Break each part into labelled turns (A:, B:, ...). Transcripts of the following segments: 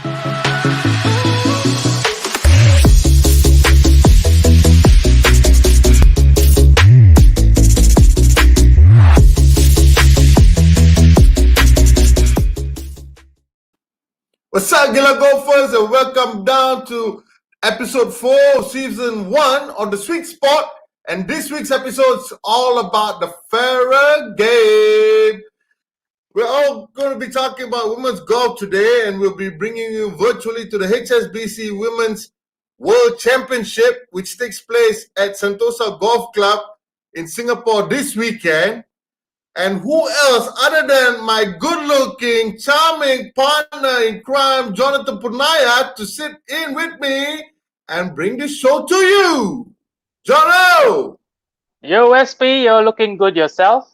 A: What's up, Gila Golfers, and welcome down to episode 4 of season 1 on the Sweet Spot. And this week's episode is all about the Farah game. We're all going to be talking about women's golf today, and we'll be bringing you virtually to the HSBC Women's World Championship, which takes place at Sentosa Golf Club in Singapore this weekend. And who else other than my good-looking, charming partner in crime, Jonathan Punaya, to sit in with me and bring this show to you? Jono!
B: Yo, SP, you're looking good yourself.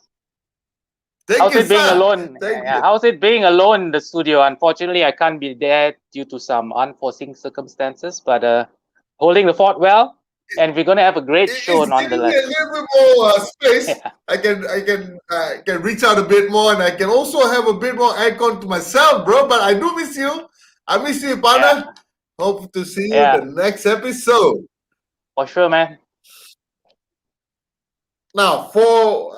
A: How's
B: it being alone?
A: Yeah,
B: how's it being alone in the studio? Unfortunately, I can't be there due to some unforeseen circumstances, but holding the fort well. And we're gonna have a great show nonetheless.
A: It's giving me a little bit more space. Yeah. I can reach out a bit more, and I can also have a bit more icon to myself, bro. But I do miss you. I miss you, partner. Yeah. Hope to see you in the next episode.
B: For sure, man.
A: Now, for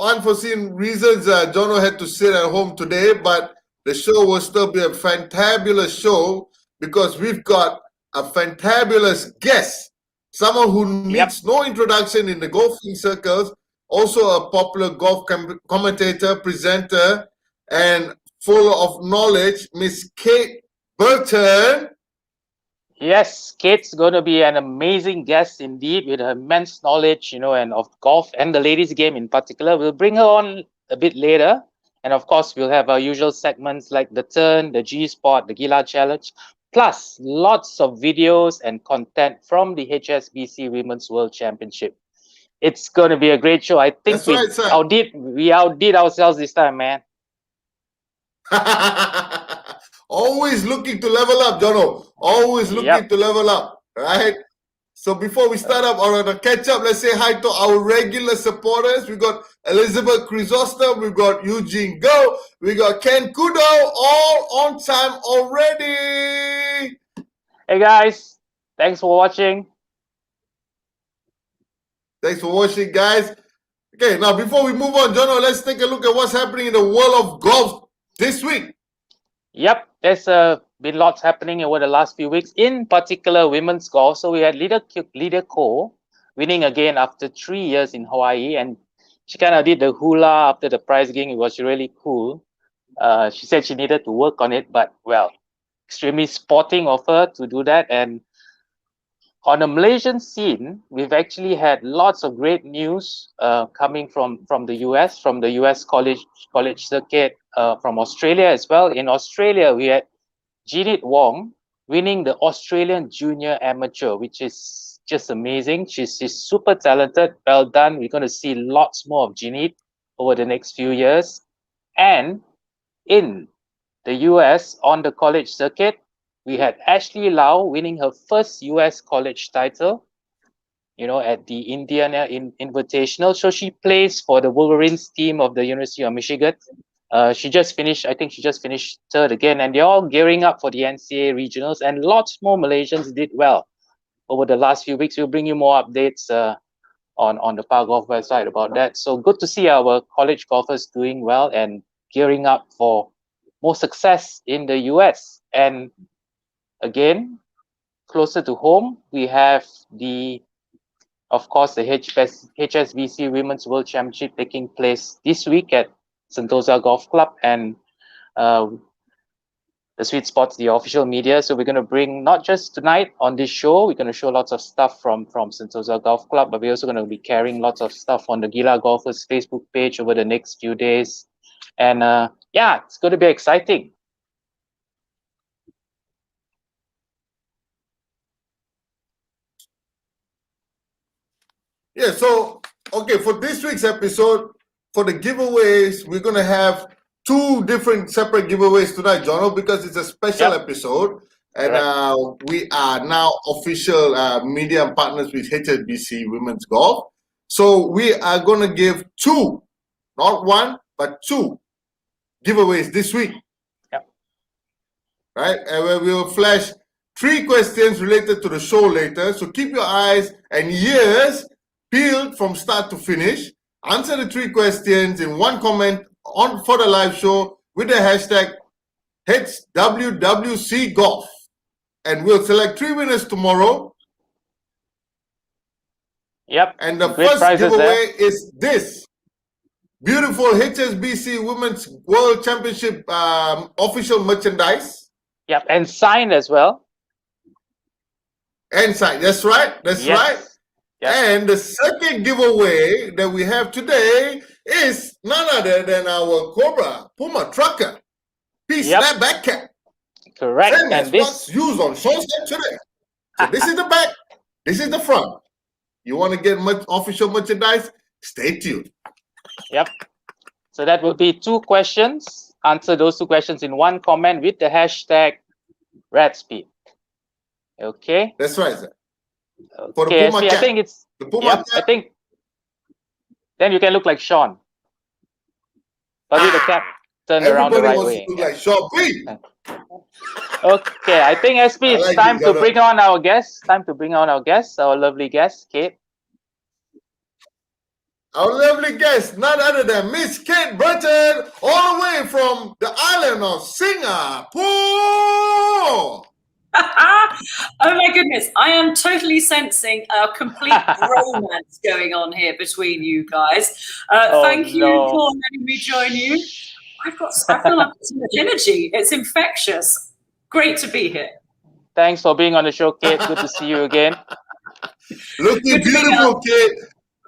A: unforeseen reasons, Jono had to sit at home today, but the show will still be a fantabulous show because we've got a fantabulous guest, someone who needs no introduction in the golfing circles, also a popular golf commentator, presenter, and full of knowledge, Miss Kate Burton.
B: Yes, Kate's going to be an amazing guest indeed with her immense knowledge, and of golf and the ladies' game in particular. We'll bring her on a bit later. And of course, we'll have our usual segments like the Turn, the G-Spot, the Gila Challenge, plus lots of videos and content from the HSBC Women's World Championship. It's going to be a great show. I think we outdid ourselves this time, man.
A: Always looking to level up, Jono. Always looking to level up, right? So before we start up on the catch-up, let's say hi to our regular supporters. We got Elizabeth Chrysostom, we got Eugene Go, we got Ken Kudo, all on time already.
B: Hey guys, thanks for watching.
A: Thanks for watching, guys. Okay, now before we move on, Jono, let's take a look at what's happening in the world of golf this week.
B: Yep, there's been lots happening over the last few weeks, in particular women's golf. So we had Lydia Ko winning again after 3 years in Hawaii, and she kind of did the hula after the prize game. It was really cool. She said she needed to work on it, but well, extremely sporting of her to do that. And on the Malaysian scene, we've actually had lots of great news coming from the US, from the US college circuit, from Australia as well. In Australia, we had Jeanette Wong winning the Australian Junior Amateur, which is just amazing. She's super talented. Well done. We're going to see lots more of Jeanette over the next few years. And in the US, on the college circuit, we had Ashley Lau winning her first US college title, at the Indiana Invitational. So she plays for the Wolverines team of the University of Michigan. She just finished third again, and they're all gearing up for the NCAA regionals, and lots more Malaysians did well over the last few weeks. We'll bring you more updates on the Power Golf website about that. So good to see our college golfers doing well and gearing up for more success in the US. And again, closer to home, we have of course, the HSBC Women's World Championship taking place this week at Sentosa Golf Club, and the Sweet Spot's the official media. So we're going to bring, not just tonight on this show, we're going to show lots of stuff from Sentosa Golf Club, but we're also going to be carrying lots of stuff on the Gila Golfers Facebook page over the next few days. And it's going to be exciting.
A: Yeah, so, okay, for this week's episode, for the giveaways, we're going to have 2 different separate giveaways tonight, Jono, because it's a special episode. And we are now official media partners with HSBC Women's Golf. So we are going to give 2, not 1, but 2 giveaways this week.
B: Yep.
A: right? And where we'll flash 3 questions related to the show later. So keep your eyes and ears peeled from start to finish. Answer the 3 questions in one comment on for the live show with the hashtag HWWC Golf. And we'll select 3 winners tomorrow.
B: Yep.
A: And the
B: Great
A: first
B: prizes
A: giveaway is this beautiful HSBC Women's World Championship official merchandise.
B: Yep, and signed as well.
A: And signed. That's right. That's
B: Yes.
A: right.
B: Yep.
A: And the second giveaway that we have today is none other than our Cobra Puma Trucker Peace
B: Yep.
A: Snapback Cap.
B: Correct.
A: Same as
B: And this,
A: what's used on Show's Head today. So this is the back. This is the front. You want to get much official merchandise? Stay tuned.
B: yep. So that will be 2 questions. Answer those 2 questions in one comment with the hashtag RedSpeed. Okay.
A: That's right, sir. For the
B: Okay,
A: Puma
B: I
A: cap.
B: think it's
A: The Puma
B: yep, I
A: cap.
B: think then you can look like Sean. But with the cap turned around the
A: Everybody
B: right
A: wants
B: way.
A: to look
B: Yeah.
A: like Shaw P.
B: Okay, I think SP,
A: I
B: it's
A: like
B: time
A: this,
B: to
A: Ghana.
B: bring on our guests. Time to bring on our guests, our lovely guest, Kate.
A: Our lovely guest, none other than Miss Kate Burton, all the way from the island of Singapore.
C: Oh my goodness, I am totally sensing a complete romance going on here between you guys. Thank you
B: no.
C: for letting me join you. I feel like I've got so much energy. It's infectious. Great to be here.
B: Thanks for being on the show, Kate. Good to see you again.
A: Looking
C: Good to be
A: beautiful, Kate.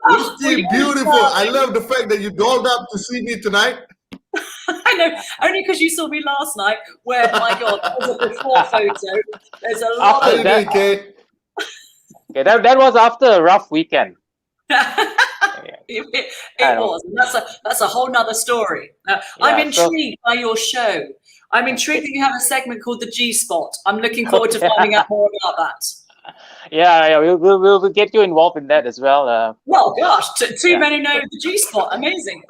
C: Oh,
A: Looking
C: well,
A: beautiful. I love the fact that you dolled up to see me tonight.
C: I know, only because you saw me last night where, my God, there's a before photo. There's a lot
A: How
B: After
A: you
B: that-
A: doing, Kate?
B: Okay, that was after a rough weekend.
C: It was. And that's a whole nother story. I'm intrigued by your show. I'm intrigued that you have a segment called the G Spot. I'm looking forward to finding out more about that.
B: Yeah, we'll get you involved in that as well.
C: Well, gosh, two
B: Yeah.
C: men who know the G Spot. Amazing.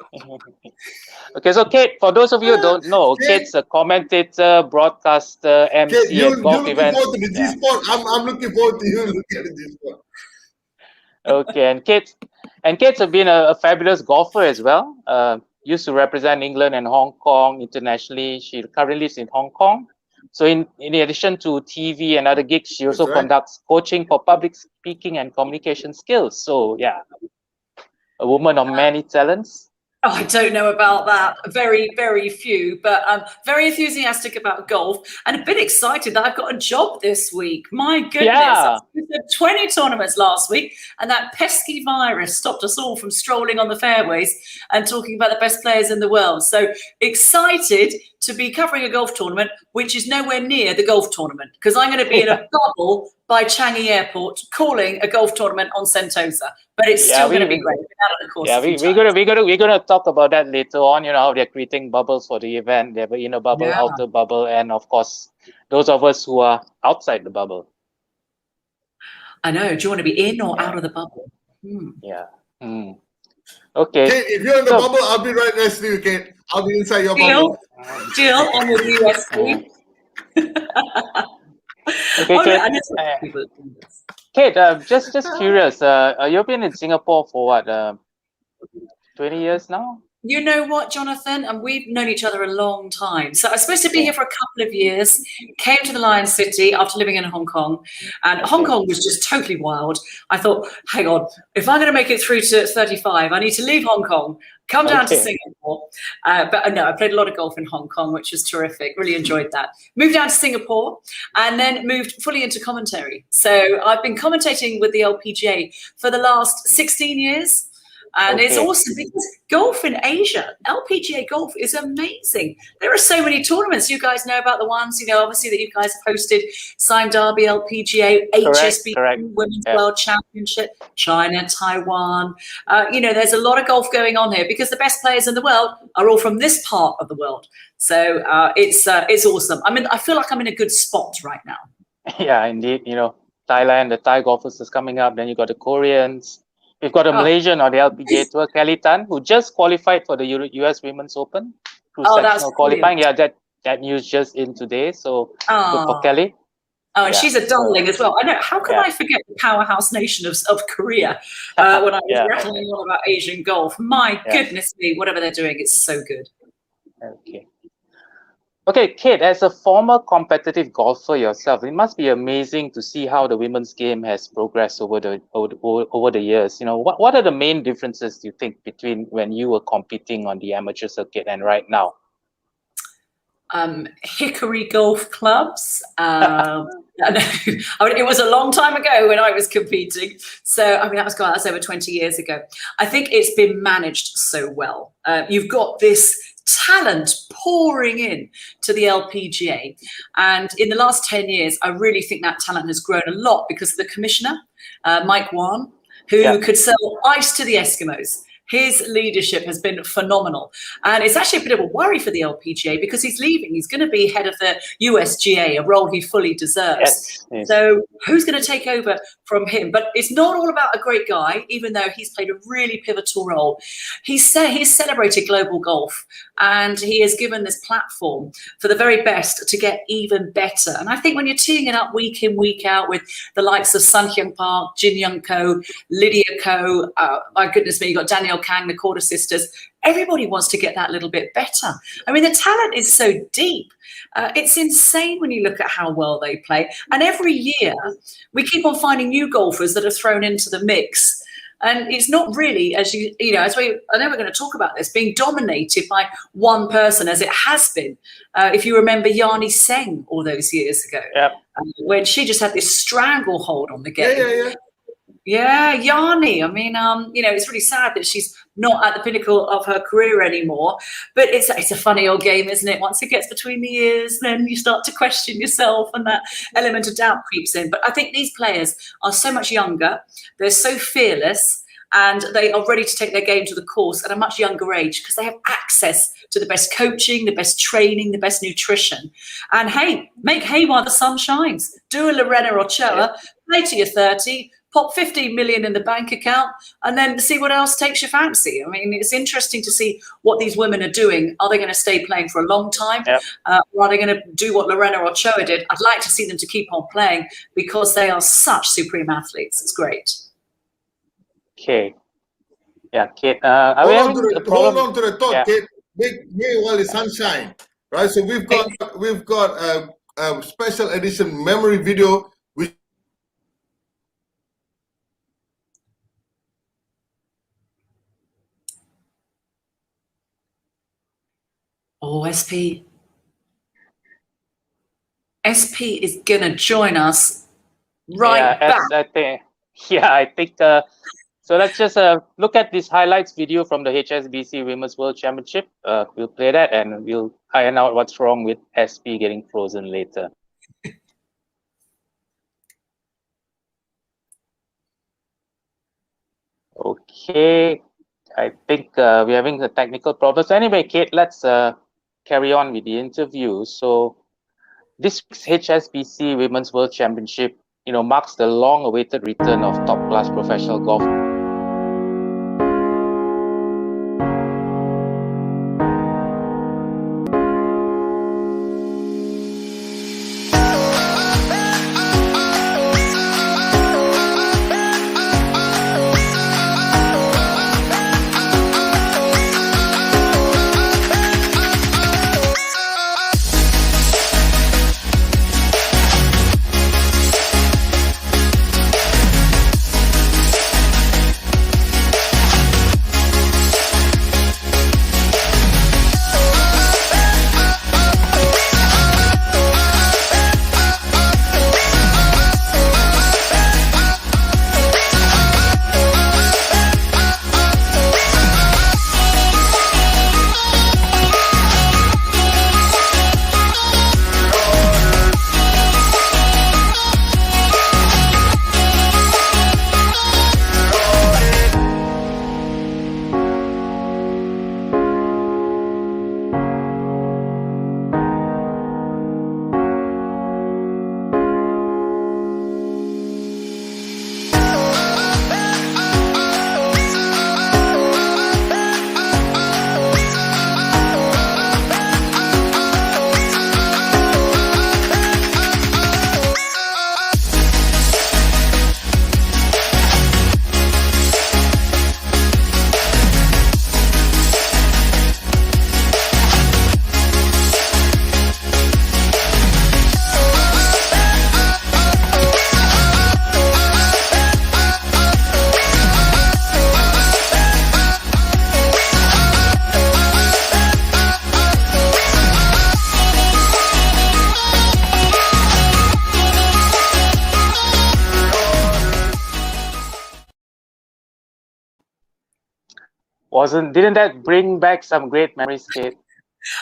B: Okay, so Kate, for those of you who don't know,
A: Kate.
B: Kate's a commentator, broadcaster, MC
A: Kate, you're
B: at golf
A: looking
B: events.
A: forward to the G Spot. I'm looking forward to you looking at the G Spot.
B: Okay, and Kate's been a fabulous golfer as well. Used to represent England and Hong Kong internationally. She currently lives in Hong Kong. So in addition to TV and other gigs, she also
A: That's right.
B: conducts coaching for public speaking and communication skills. So yeah, a woman of many talents.
C: Oh, I don't know about that. Very, very few, but very enthusiastic about golf and a bit excited that I've got a job this week. My goodness.
B: Yeah.
C: We did 20 tournaments last week, and that pesky virus stopped us all from strolling on the fairways and talking about the best players in the world. So excited to be covering a golf tournament, which is nowhere near the golf tournament, because I'm going to be in a bubble by Changi Airport calling a golf tournament on Sentosa. But it's still going to be great.
B: We're gonna talk about that later on. You know how they're creating bubbles for the event. They have an inner bubble,
C: Yeah.
B: outer bubble, and of course, those of us who are outside the bubble.
C: I know. Do you want to be in or out of the bubble?
B: Yeah. Okay.
A: Kate, if you're in the
B: So-
A: bubble, I'll be right next to you, Kate. I'll be inside your
C: Deal.
A: bubble.
C: Deal on the USC.
B: Okay,
C: Oh,
B: Kate.
C: no, I just want people to do this.
B: Kate, just curious. You've been in Singapore for what? 20 years now?
C: You know what, Jonathan? And we've known each other a long time. So I was supposed to be here for a couple of years, came to the Lion City after living in Hong Kong. And Hong Kong was just totally wild. I thought, hang on, if I'm going to make it through to 35, I need to leave Hong Kong, come down to
B: Okay.
C: Singapore. But no, I played a lot of golf in Hong Kong, which was terrific. Really enjoyed that. Moved down to Singapore and then moved fully into commentary. So I've been commentating with the LPGA for the last 16 years. And it's
B: Okay.
C: awesome because golf in Asia, LPGA golf is amazing. There are so many tournaments. You guys know about the ones, obviously that you guys have hosted, Sime Derby, LPGA, HSBC,
B: correct.
C: Women's
B: Yeah.
C: World Championship, China, Taiwan. There's a lot of golf going on here because the best players in the world are all from this part of the world. So it's awesome. I mean, I feel like I'm in a good spot right now.
B: Yeah, indeed. Thailand, the Thai golfers is coming up. Then you got the Koreans. We've got a Malaysian on the LPGA Tour, Kelly Tan, who just qualified for the US Women's Open through
C: Oh, that's
B: sectional qualifying. Yeah, that news just in today. So good for
C: Oh,
B: Kelly.
C: oh, and
B: Yeah,
C: she's a darling as well. I know. How can
B: yeah.
C: I forget the powerhouse nation of Korea when I was
B: Yeah.
C: rattling on about Asian golf? My
B: Yeah.
C: goodness me, whatever they're doing, it's so good.
B: Okay. Okay, Kate, as a former competitive golfer yourself, it must be amazing to see how the women's game has progressed over the years. You know, what are the main differences you think between when you were competing on the amateur circuit and right now?
C: Hickory golf clubs. I mean, it was a long time ago when I was competing. So, I mean, that's over 20 years ago. I think it's been managed so well. You've got this talent pouring in to the LPGA. And in the last 10 years, I really think that talent has grown a lot because of the commissioner, Mike Wan, who could sell ice to the Eskimos. His leadership has been phenomenal. And it's actually a bit of a worry for the LPGA because he's leaving. He's going to be head of the USGA, a role he fully deserves.
B: Yes.
C: So who's going to take over from him? But it's not all about a great guy, even though he's played a really pivotal role. He's celebrated global golf, and he has given this platform for the very best to get even better. And I think when you're teeing it up week in, week out with the likes of Sun Hyung Park, Jin Young Ko, Lydia Ko, my goodness me, you got Danielle Kang, the Quarter Sisters. Everybody wants to get that little bit better. I mean, the talent is so deep. It's insane when you look at how well they play. And every year, we keep on finding new golfers that are thrown into the mix. And it's not really, I know we're going to talk about this, being dominated by one person as it has been. If you remember Yanni Seng all those years ago, when she just had this stranglehold on the game. Yeah, Yanni. I mean, it's really sad that she's not at the pinnacle of her career anymore. But it's a funny old game, isn't it? Once it gets between the ears, then you start to question yourself, and that element of doubt creeps in. But I think these players are so much younger. They're so fearless, and they are ready to take their game to the course at a much younger age because they have access to the best coaching, the best training, the best nutrition. And hey, make hay while the sun shines. Do a Lorena Ochoa, play to your 30, pop 15 million in the bank account, and then see what else takes your fancy. I mean, it's interesting to see what these women are doing. Are they going to stay playing for a long time? Or are they going to do what Lorena Ochoa did? I'd like to see them to keep on playing because they are such supreme athletes. It's great.
B: Okay. Yeah, Kate. Are we having a problem?
A: Hold on to the thought, Kate. Make hay while the sun shines, right? So we've got a special edition memory video.
C: Oh, SP is going to join us back.
B: I think. So let's just look at this highlights video from the HSBC Women's World Championship. We'll play that and we'll iron out what's wrong with SP getting frozen later. Okay, I think we're having a technical problem. So anyway, Kate, let's carry on with the interview. So this week's HSBC Women's World Championship, marks the long-awaited return of top-class professional golf. Didn't that bring back some great memories, Kate?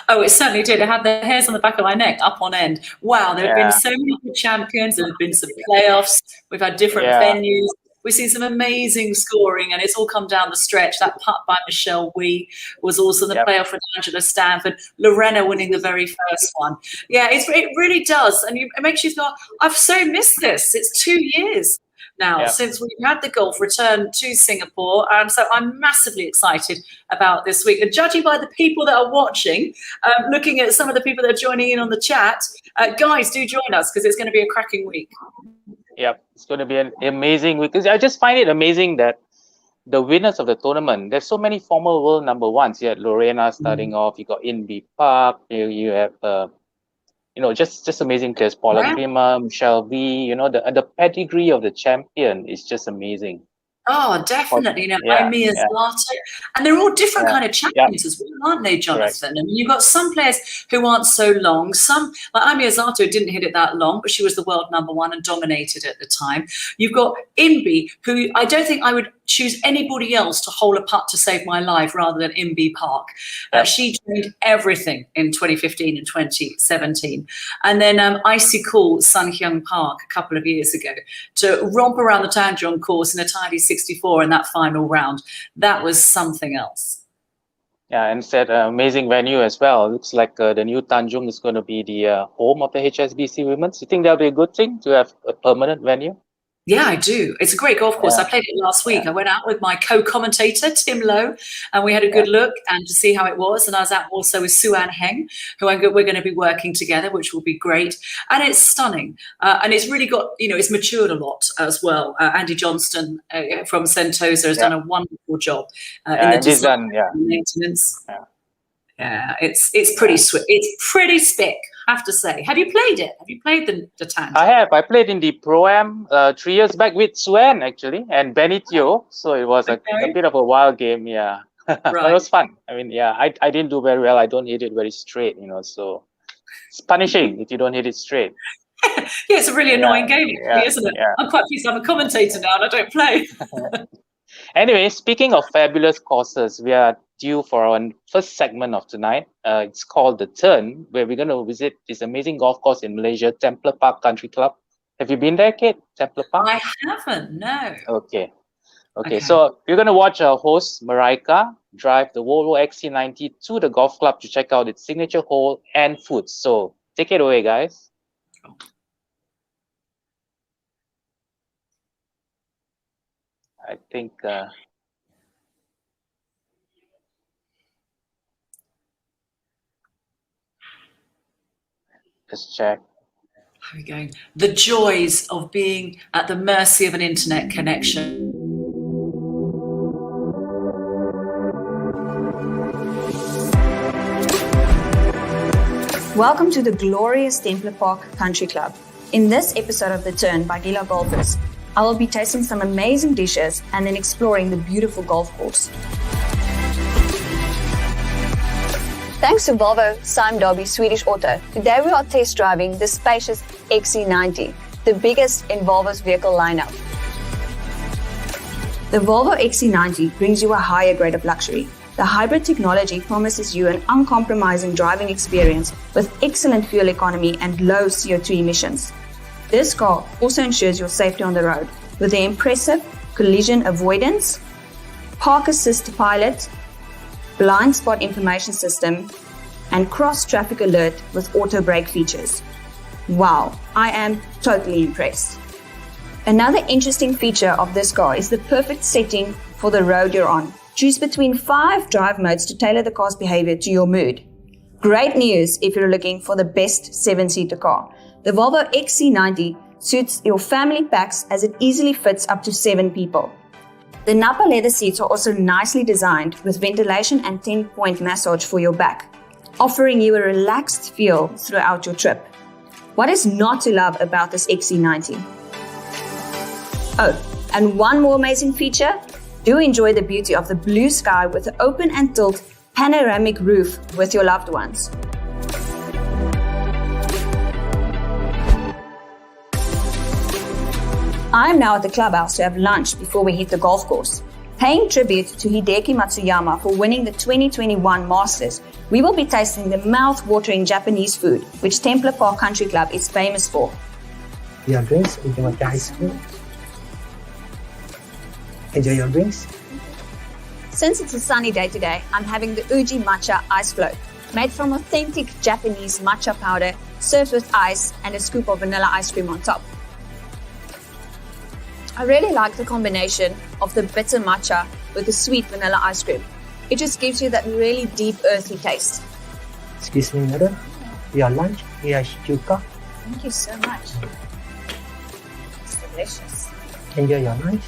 C: Oh, it certainly did. It had the hairs on the back of my neck up on end. Wow, there have been
B: Yeah.
C: so many good champions. There have been some playoffs. We've had different venues. We've seen some amazing scoring, and it's all come down the stretch. That putt by Michelle Wee was also the playoff with Angela Stanford. Lorena winning the very first one. Yeah, it really does. And it makes you thought, I've so missed this. It's 2 years now since we've had the golf return to Singapore. And so I'm massively excited about this week. And judging by the people that are watching, looking at some of the people that are joining in on the chat, guys, do join us because it's going to be a cracking week.
B: Yep, it's going to be an amazing week. I just find it amazing that the winners of the tournament, there's so many former world number ones. You had Lorena starting off, you got Inbee Park, you have just amazing players. Paula Creamer, Michelle V. The pedigree of the champion is just amazing.
C: Oh, definitely. Amy Azlato. And they're all different kind of champions as well, aren't they, Jonathan? And you've got some players who aren't so long. Some, like Amy Azlato, didn't hit it that long, but she was the world number one and dominated at the time. You've got Inbee, who I don't think I would choose anybody else to hold a putt to save my life rather than Inbee Park. She trained everything in 2015 and 2017. And then Icy Cool Sun Hyung Park a couple of years ago to romp around the Tanjong course in a tidy 64 in that final round. That was something else.
B: Yeah, and it's an amazing venue as well. It looks like the new Tanjung is going to be the home of the HSBC Women's. You think that'll be a good thing to have a permanent venue?
C: Yeah, I do. It's a great golf course. I played it last week. I went out with my co-commentator, Tim Lowe, and we had a good look and to see how it was. And I was out also with Suan Heng, who we're going to be working together, which will be great. And it's stunning. And it's really got, it's matured a lot as well. Andy Johnston from Sentosa has done a wonderful job in the design and maintenance. Yeah, it's pretty sweet. It's pretty spick, I have to say. Have you played it? Have you played the Tanjung?
B: I have. I played in the Pro-Am 3 years back with Suen, actually, and Benitio. So it was a bit of a wild game, But it was fun. I mean, I didn't do very well. I don't hit it very straight, so it's punishing if you don't hit it straight.
C: It's a really annoying game, isn't it? I'm quite pleased I'm a commentator now and I don't play.
B: Anyway, speaking of fabulous courses, we are due for our first segment of tonight. It's called The Turn, where we're going to visit this amazing golf course in Malaysia, Templer Park Country Club. Have you been there, Kate? Templer Park?
C: I haven't, no.
B: Okay, so you're going to watch our host, Maraika, drive the Volvo XC90 to the golf club to check out its signature hole and foods. So take it away, guys. I think... Just check.
C: There we go. The joys of being at the mercy of an internet connection.
D: Welcome to the glorious Templer Park Country Club. In this episode of The Turn by Gila Golfers, I will be tasting some amazing dishes and then exploring the beautiful golf course. Thanks to Volvo Sime Derby Swedish Auto, today we are test driving the spacious XC90, the biggest in Volvo's vehicle lineup. The Volvo XC90 brings you a higher grade of luxury. The hybrid technology promises you an uncompromising driving experience with excellent fuel economy and low CO2 emissions. This car also ensures your safety on the road with the impressive collision avoidance, park assist pilot, blind spot information system, and cross traffic alert with auto brake features. Wow, I am totally impressed. Another interesting feature of this car is the perfect setting for the road you're on. Choose between 5 drive modes to tailor the car's behavior to your mood. Great news if you're looking for the best 7-seater car. The Volvo XC90 suits your family packs as it easily fits up to 7 people. The Napa leather seats are also nicely designed with ventilation and 10-point massage for your back, offering you a relaxed feel throughout your trip. What is not to love about this XC90? Oh, and one more amazing feature. Do enjoy the beauty of the blue sky with the open and tilt panoramic roof with your loved ones. I am now at the clubhouse to have lunch before we hit the golf course. Paying tribute to Hideki Matsuyama for winning the 2021 Masters, we will be tasting the mouth-watering Japanese food, which Templar Park Country Club is famous for.
E: Your drinks, we can make ice cream. Enjoy your drinks.
D: Since it's a sunny day today, I'm having the Uji Matcha Ice Float, made from authentic Japanese matcha powder, served with ice and a scoop of vanilla ice cream on top. I really like the combination of the bitter matcha with the sweet vanilla ice cream. It just gives you that really deep, earthy taste.
E: Excuse me, madam. Your lunch, here's chuka.
D: Thank you so much. It's delicious.
E: Enjoy your lunch.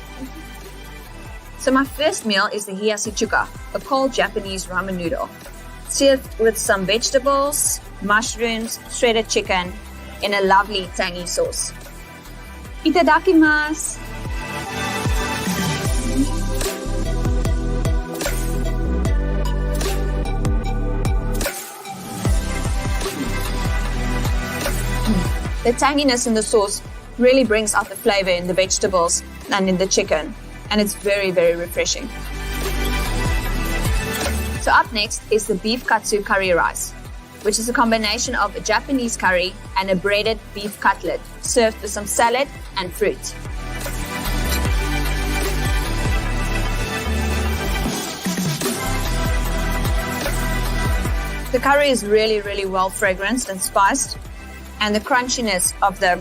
D: So my first meal is the hiyashi chuka, a cold Japanese ramen noodle, served with some vegetables, mushrooms, shredded chicken in a lovely tangy sauce. Itadakimasu! The tanginess in the sauce really brings out the flavor in the vegetables and in the chicken, and it's very, very refreshing. So up next is the beef katsu curry rice, which is a combination of a Japanese curry and a breaded beef cutlet, served with some salad and fruit. The curry is really, really well fragranced and spiced, and the crunchiness of the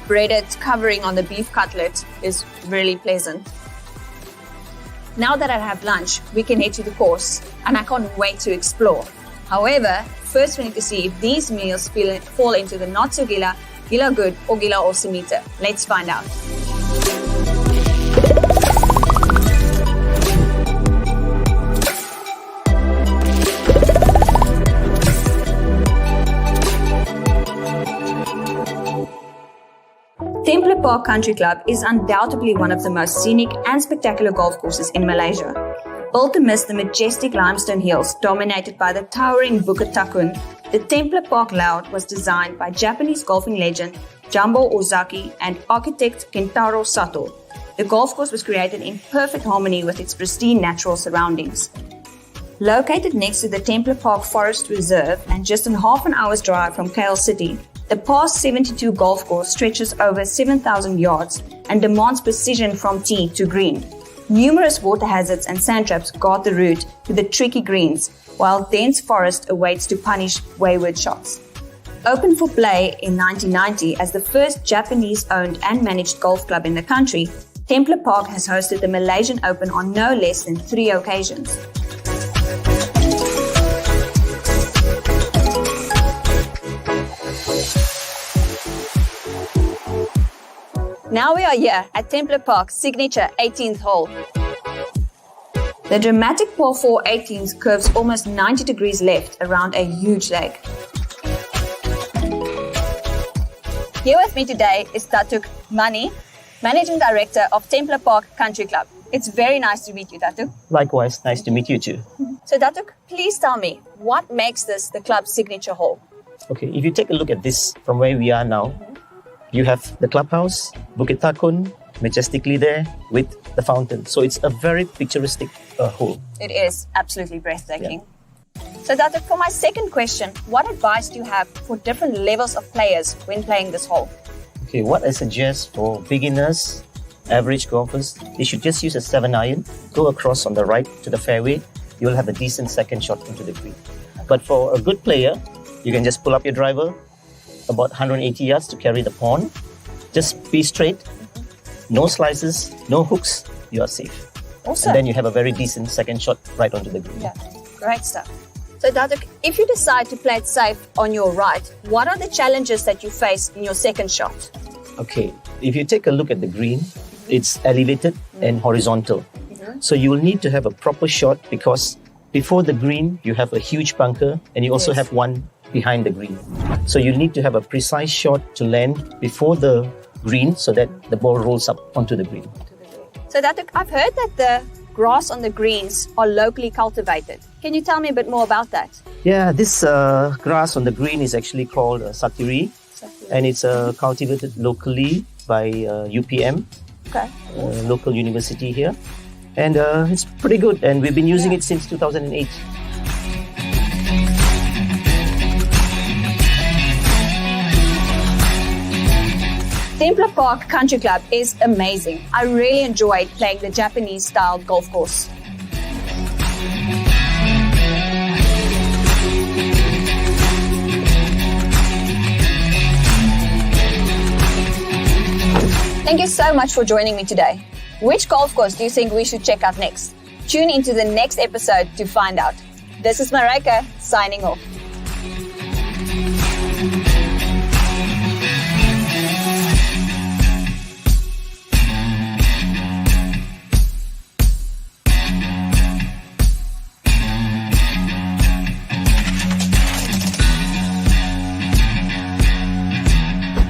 D: breaded covering on the beef cutlet is really pleasant. Now that I have lunch, we can head to the course, and I can't wait to explore. However, first we need to see if these meals fall into the not so Gila, Gila good, or Gila awesome meter. Let's find out. Templar Park Country Club is undoubtedly one of the most scenic and spectacular golf courses in Malaysia. Built amidst the majestic limestone hills dominated by the towering Bukit Takun, the Templar Park layout was designed by Japanese golfing legend Jumbo Ozaki and architect Kentaro Sato. The golf course was created in perfect harmony with its pristine natural surroundings. Located next to the Templar Park Forest Reserve and just in half an hour's drive from KL City, the Past 72 golf course stretches over 7,000 yards and demands precision from tee to green. Numerous water hazards and sand traps guard the route to the tricky greens, while dense forest awaits to punish wayward shots. Opened for play in 1990 as the first Japanese-owned and managed golf club in the country, Templar Park has hosted the Malaysian Open on no less than 3 occasions. Now we are here at Templar Park's signature 18th hole. The dramatic par 4 18th curves almost 90 degrees left around a huge lake. Here with me today is Datuk Mani, Managing Director of Templar Park Country Club. It's very nice to meet you, Datuk.
F: Likewise, nice to meet you too.
D: So Datuk, please tell me, what makes this the club's signature hole?
F: Okay, if you take a look at this from where we are now, you have the clubhouse, Bukit Takun, majestically there with the fountain. So it's a very picturesque hole.
D: It is absolutely breathtaking. Yeah. So Datuk, for my second question, what advice do you have for different levels of players when playing this hole?
F: Okay, what I suggest for beginners, average golfers, they should just use a 7-iron, go across on the right to the fairway, you will have a decent second shot into the green. But for a good player, you can just pull up your driver, about 180 yards to carry the pawn. Just be straight, no slices, no hooks, you are safe.
D: Awesome.
F: And then you have a very decent second shot right onto the green.
D: Yeah, great stuff. So Datuk, if you decide to play it safe on your right, what are the challenges that you face in your second shot?
F: Okay, if you take a look at the green, it's elevated and horizontal. So you will need to have a proper shot because before the green, you have a huge bunker and you also have one behind the green. So you need to have a precise shot to land before the green so that the ball rolls up onto the green.
D: So Datuk, I've heard that the grass on the greens are locally cultivated. Can you tell me a bit more about that?
F: Yeah, this grass on the green is actually called satiri, and it's cultivated locally by UPM, local university here. And it's pretty good, and we've been using it since 2008.
D: Templar Park Country Club is amazing. I really enjoyed playing the Japanese-style golf course. Thank you so much for joining me today. Which golf course do you think we should check out next? Tune into the next episode to find out. This is Marika, signing off.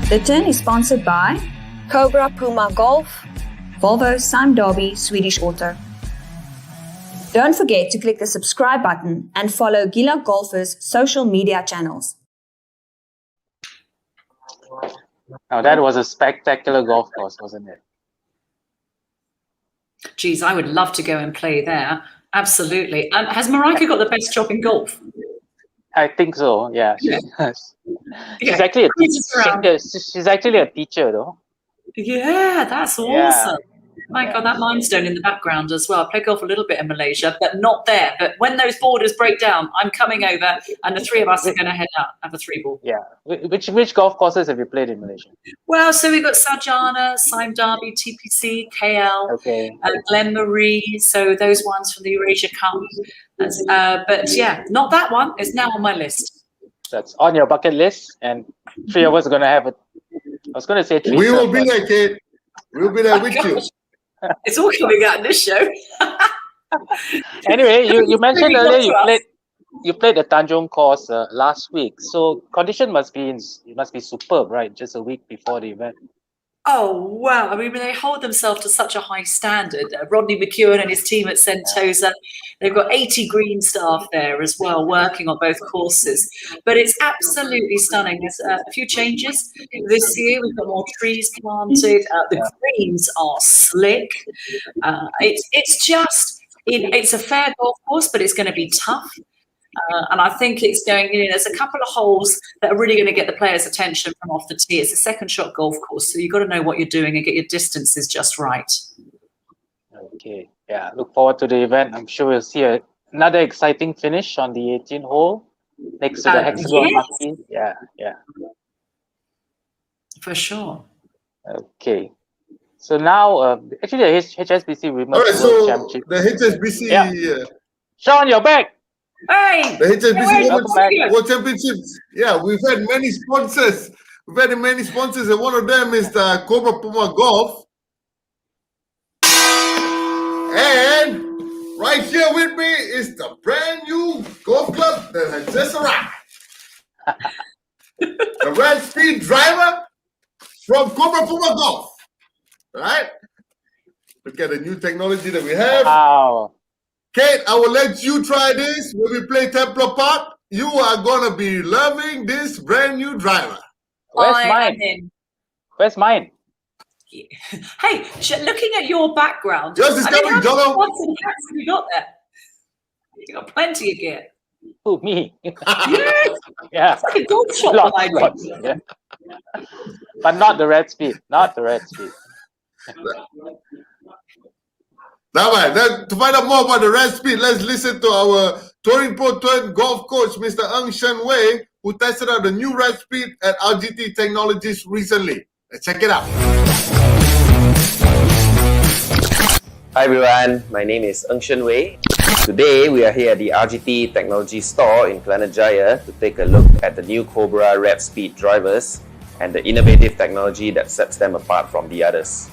D: The Turn is sponsored by Cobra Puma Golf, Volvo Sime Derby Swedish Auto. Don't forget to click the subscribe button and follow Gila Golfers' social media channels.
B: Now that was a spectacular golf course, wasn't it?
C: Geez, I would love to go and play there. Absolutely. Has Marika got the best job in golf?
B: I think so. Yeah, she does. She's
C: Yeah.
B: actually
C: Cruises around.
B: she's actually a teacher, though.
C: Yeah, that's awesome.
B: Yeah.
C: My God, that Mindstone in the background as well. I play golf a little bit in Malaysia, but not there. But when those borders break down, I'm coming over, and the three of us are going to head out, have a three ball.
B: Yeah. Which golf courses have you played in Malaysia?
C: Well, so we've got Sarjana, Sime Derby, TPC, KL,
B: Okay.
C: Glen Marie. So those ones from the Eurasia Cup. But yeah, not that one. It's now on my list.
B: That's on your bucket list, and three of us are gonna have a. I was gonna say three.
A: We will be there, Kate. We'll be there with you.
C: It's all coming out in this show.
B: Anyway, you mentioned
C: Really
B: earlier
C: good to us.
B: you played the Tanjong course last week, so condition must be superb, right? Just a week before the event.
C: Oh, wow. I mean, they hold themselves to such a high standard. Rodney McEwen and his team at Sentosa, they've got 80 green staff there as well, working on both courses. But it's absolutely stunning. There's a few changes this year. We've got more trees planted. The greens are slick. It's a fair golf course, but it's going to be tough. And I think it's going, there's a couple of holes that are really going to get the players' attention from off the tee. It's a second shot golf course, so you've got to know what you're doing and get your distances just right.
B: Okay, yeah, look forward to the event. I'm sure we'll see another exciting finish on the 18th hole next to the Hexagon
C: yes.
B: marquee. Yeah.
C: For sure.
B: Okay. So now, actually, the HSBC
A: All
B: Women's
A: right,
B: World
A: so
B: Championship.
A: the HSBC,
B: Yeah. Sean, you're back.
C: Hey!
A: the HSBC
B: welcome back.
A: Women's World Championships. Yeah, we've had many sponsors. And one of them is the Cobra Puma Golf. And right here with me is the brand new golf club that has just arrived. The Red Speed driver from Cobra Puma Golf. Right? Look at the new technology that we have.
B: Wow.
A: Kate, I will let you try this when we play Templar Park. You are going to be loving this brand new driver.
B: Where's
C: I
B: mine?
C: am in.
B: Where's mine?
C: Hey, looking at your background,
A: Yours is coming,
C: how many
A: Jolo.
C: spots and hats have you got there? You got plenty of gear.
B: Who, me?
C: Yes,
B: Yeah.
C: it's like a golf shop behind you.
B: Yeah. But not the red speed. Not the red speed.
A: Now, then, to find out more about the Red Speed, let's listen to our Touring Pro Turn golf coach, Mr. Ng Shen Wei, who tested out the new Red Speed at RGT Technologies recently. Let's check it out.
G: Hi everyone, my name is Ng Shen Wei. Today we are here at the RGT Technology store in Planet Jaya to take a look at the new Cobra Red Speed drivers and the innovative technology that sets them apart from the others.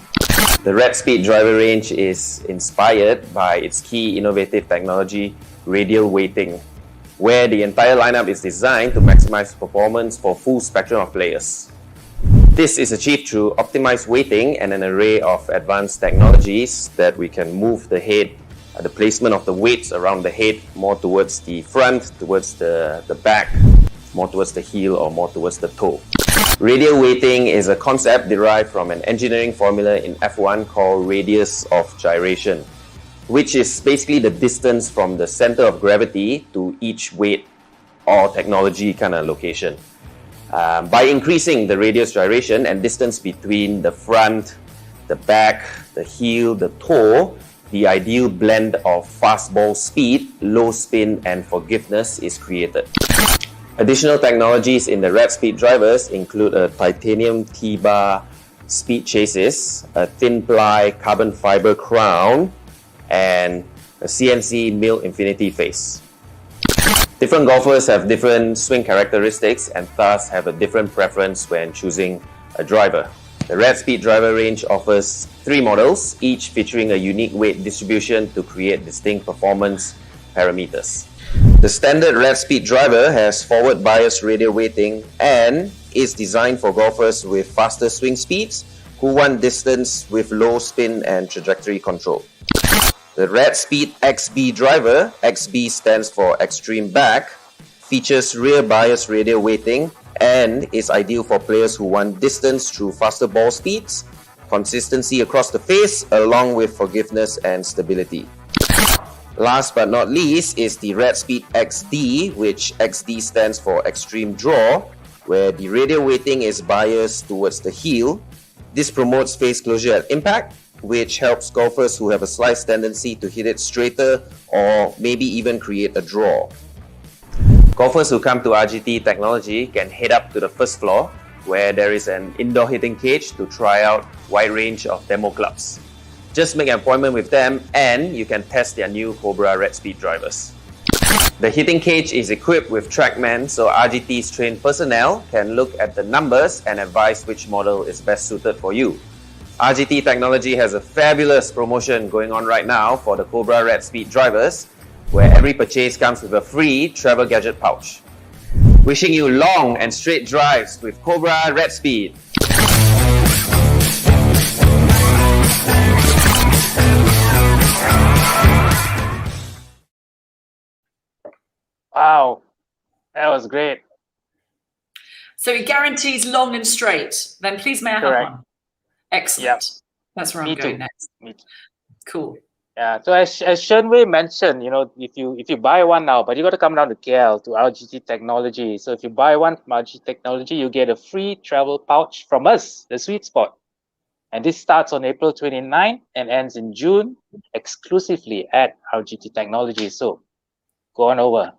G: The Red Speed driver range is inspired by its key innovative technology, radial weighting, where the entire lineup is designed to maximize performance for full spectrum of players. This is achieved through optimized weighting and an array of advanced technologies that we can move the head, the placement of the weights around the head more towards the front, towards the back, more towards the heel or more towards the toe. Radial weighting is a concept derived from an engineering formula in F1 called radius of gyration, which is basically the distance from the center of gravity to each weight or technology kind of location. By increasing the radius gyration and distance between the front, the back, the heel, the toe, the ideal blend of fastball speed, low spin, and forgiveness is created. Additional technologies in the red speed drivers include a titanium T-bar speed chassis, a thin ply carbon fiber crown, and a CNC mill infinity face. Different golfers have different swing characteristics and thus have a different preference when choosing a driver. The red speed driver range offers 3 models, each featuring a unique weight distribution to create distinct performance parameters. The standard red speed driver has forward bias radial weighting and is designed for golfers with faster swing speeds who want distance with low spin and trajectory control. The red speed XB driver, XB stands for extreme back, features rear bias radial weighting and is ideal for players who want distance through faster ball speeds, consistency across the face, along with forgiveness and stability. Last but not least is the red speed XD, which XD stands for extreme draw, where the radial weighting is biased towards the heel. This promotes face closure at impact, which helps golfers who have a slice tendency to hit it straighter or maybe even create a draw. Golfers who come to RGT Technology can head up to the first floor, where there is an indoor hitting cage to try out a wide range of demo clubs. Just make an appointment with them and you can test their new Cobra Red Speed drivers. The hitting cage is equipped with TrackMan, so RGT's trained personnel can look at the numbers and advise which model is best suited for you. RGT Technology has a fabulous promotion going on right now for the Cobra Red Speed drivers, where every purchase comes with a free travel gadget pouch. Wishing you long and straight drives with Cobra Red Speed.
B: Wow, that was great.
C: So he guarantees long and straight. Then please may I have
B: Correct.
C: one? Excellent.
B: Yep.
C: That's where
B: Me
C: I'm going
B: too.
C: next.
B: Me too.
C: Cool.
B: Yeah, so as Shenwei mentioned, if you buy one now, but you got to come down to KL to RGT Technology. So if you buy one from RGT Technology, you get a free travel pouch from us, the Sweet Spot. And this starts on April 29 and ends in June, exclusively at RGT Technology. So go on over.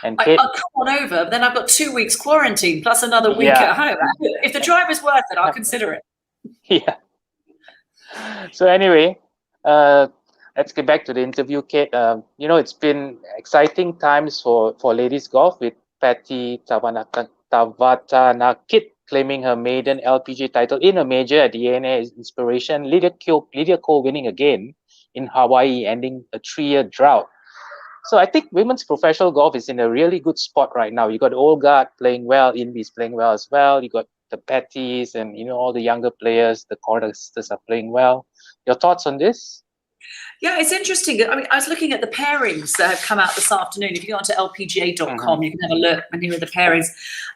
B: And Kate,
C: I'll come on over, but then I've got 2 weeks quarantine plus another week
B: Yeah.
C: at home. If the driver's worth it, I'll consider it.
B: yeah. So anyway, let's get back to the interview, Kate. It's been exciting times for ladies golf with Patty Tavatanakit claiming her maiden LPGA title in a major at the ANA Inspiration. Lydia Ko winning again in Hawaii, ending a 3-year drought. So I think women's professional golf is in a really good spot right now. You got Olga playing well, Invi's playing well as well. You got the Patties and all the younger players, the Corder sisters are playing well. Your thoughts on this?
C: Yeah, it's interesting. I mean, I was looking at the pairings that have come out this afternoon. If you go onto lpga.com, you can have a look and hear the pairings.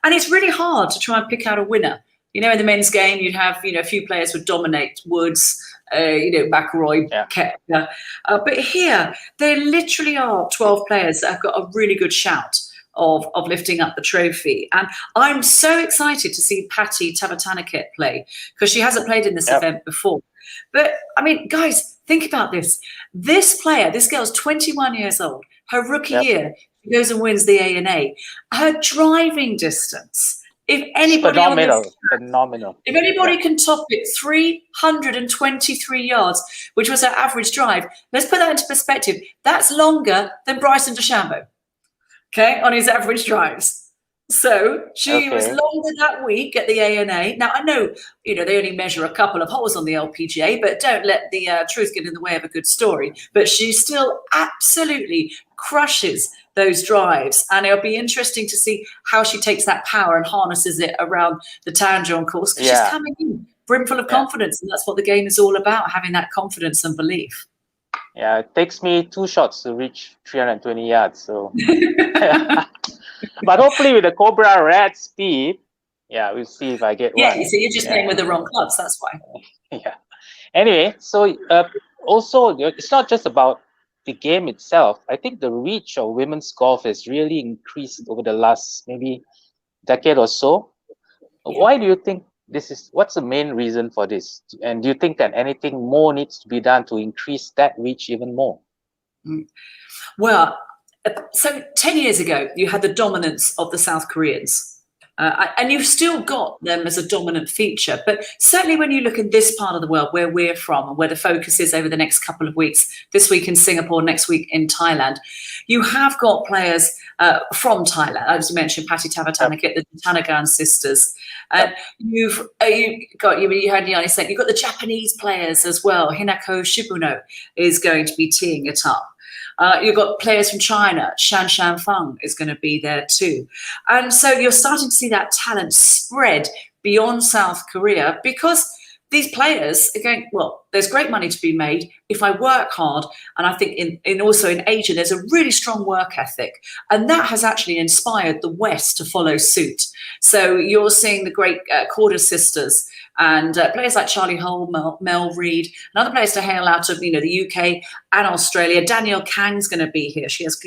C: And it's really hard to try and pick out a winner. In the men's game, you'd have, a few players would dominate. Woods, McIlroy, Koepka. But here, there literally are 12 players that have got a really good shout of lifting up the trophy. And I'm so excited to see Patty Tavatanakit play, because she hasn't played in this event before. But, I mean, guys, think about this. This girl's 21 years old. Her rookie year, she goes and wins the ANA. Her driving distance, if anybody
B: phenomenal.
C: If anybody can top it, 323 yards, which was her average drive. Let's put that into perspective. That's longer than Bryson DeChambeau, on his average drives. So she was longer that week at the ANA. Now, I know, they only measure a couple of holes on the LPGA, but don't let the truth get in the way of a good story. But she still absolutely crushes those drives. And it'll be interesting to see how she takes that power and harnesses it around the Tanjong course, because she's coming in brimful of confidence. And that's what the game is all about, having that confidence and belief.
B: Yeah, it takes me 2 shots to reach 320 yards. So, but hopefully with the Cobra Red Speed, we'll see if I get one.
C: Yeah, you see, you're just playing with the wrong clubs. That's why.
B: Yeah. Anyway, so also, it's not just about the game itself. I think the reach of women's golf has really increased over the last maybe decade or so. Why do you think this is? What's the main reason for this? And do you think that anything more needs to be done to increase that reach even more?
C: Well, so 10 years ago, you had the dominance of the South Koreans. And you've still got them as a dominant feature. But certainly when you look in this part of the world where we're from and where the focus is over the next couple of weeks, this week in Singapore, next week in Thailand, you have got players from Thailand. As you mentioned, Patty Tavatanakit, the Tanagan sisters. You had Yanni saying you've got the Japanese players as well. Hinako Shibuno is going to be teeing it up. You've got players from China. Shan Shanfeng is going to be there too. And so you're starting to see that talent spread beyond South Korea because these players are going, well, there's great money to be made if I work hard. And I think in also in Asia, there's a really strong work ethic. And that has actually inspired the West to follow suit. So you're seeing the great Corder sisters and players like Charlie Hull, Mel Reid, and other players to hail out of the UK and Australia. Danielle Kang's going to be here. She has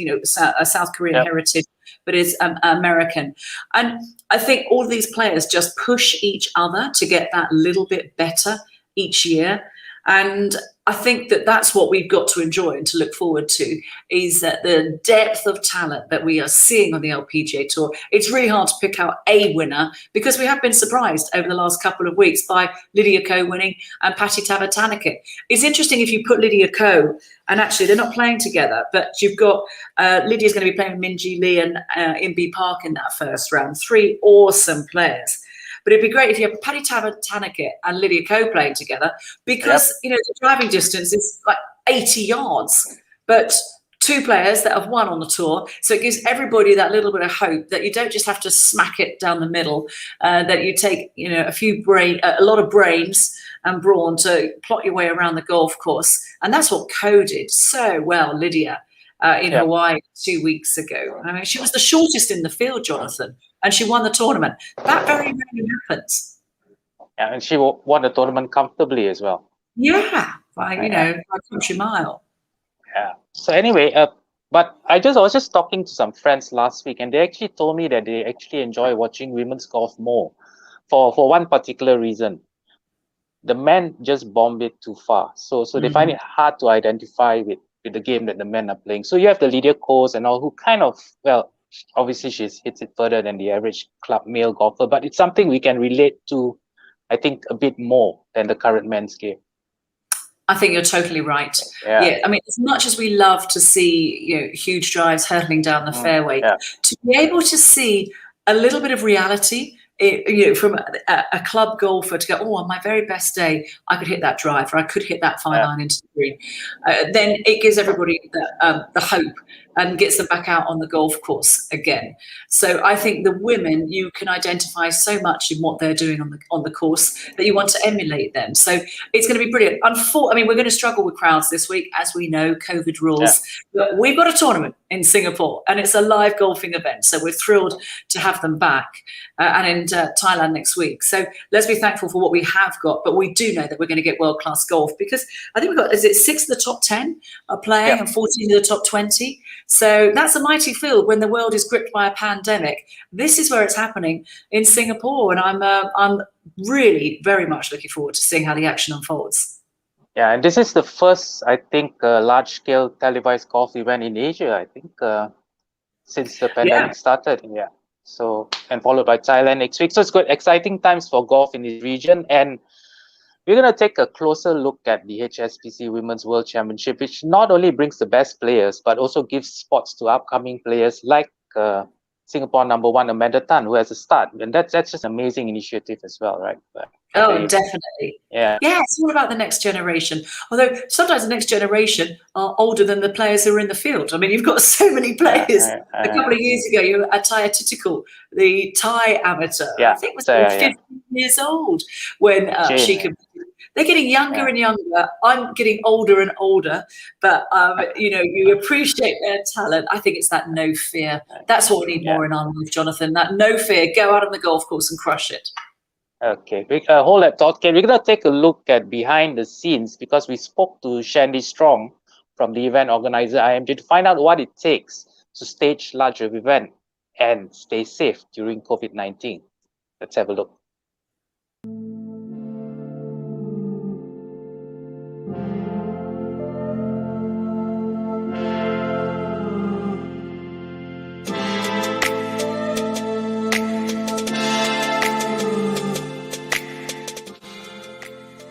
C: a South Korean heritage, but is American. And I think all these players just push each other to get that little bit better each year. And I think that that's what we've got to enjoy and to look forward to is that the depth of talent that we are seeing on the LPGA Tour. It's really hard to pick out a winner because we have been surprised over the last couple of weeks by Lydia Ko winning and Patty Tavatanakit. It's interesting if you put Lydia Ko, and actually they're not playing together, but you've got Lydia's going to be playing with Minjee Lee and Inbee Park in that first round. 3 awesome players. But it'd be great if you have Patty Tavatanakit and Lydia Ko playing together because, the driving distance is like 80 yards. But 2 players that have won on the tour. So it gives everybody that little bit of hope that you don't just have to smack it down the middle, that you take, a lot of brains and brawn to plot your way around the golf course. And that's what Ko did so well, Lydia, in Hawaii 2 weeks ago. I mean, she was the shortest in the field, Jonathan. And she won the tournament. That very rarely happens.
B: Yeah, and she won the tournament comfortably as well.
C: Yeah, by a country mile.
B: Yeah. So anyway, but I was just talking to some friends last week, and they actually told me that they actually enjoy watching women's golf more, for one particular reason. The men just bomb it too far, so they find it hard to identify with the game that the men are playing. So you have the Lydia Ko's and all who kind of obviously she hits it further than the average club male golfer, but it's something we can relate to, I think, a bit more than the current men's game.
C: I think you're totally right. Yeah. I mean, as much as we love to see huge drives hurtling down the fairway, to be able to see a little bit of reality, from a club golfer to go, on my very best day, I could hit that drive or I could hit that fine line into the green. Then it gives everybody the hope and gets them back out on the golf course again. So I think the women, you can identify so much in what they're doing on the course that you want to emulate them. So it's going to be brilliant. We're going to struggle with crowds this week, as we know, COVID rules. But we've got a tournament in Singapore and it's a live golfing event. So we're thrilled to have them back and in Thailand next week. So let's be thankful for what we have got. But we do know that we're going to get world-class golf because I think we've got, 6 of the top 10 are playing and 14 of the top 20. So that's a mighty field when the world is gripped by a pandemic. This is where it's happening in Singapore. And I'm really very much looking forward to seeing how the action unfolds.
B: Yeah, and this is the first, I think, large-scale televised golf event in Asia, I think, since the pandemic started. Yeah. So, and followed by Thailand next week. So it's good, exciting times for golf in this region. And we're going to take a closer look at the HSBC Women's World Championship, which not only brings the best players, but also gives spots to upcoming players like Singapore #1 Amanda Tan, who has a start. And that's just an amazing initiative as well, right?
C: Definitely. Yeah, it's all about the next generation. Although sometimes the next generation are older than the players who are in the field. I mean, you've got so many players. A couple of years ago, you were Ataya Titikul, the Thai amateur. I think was 15 years old when she competed. They're getting younger and younger. I'm getting older and older, but you appreciate their talent. I think it's that no fear. That's what we need more in our life, Jonathan. That no fear. Go out on the golf course and crush it.
B: Okay, hold that thought. We're gonna take a look at behind the scenes because we spoke to Shandy Strong from the event organizer IMG to find out what it takes to stage larger event and stay safe during COVID-19. Let's have a look.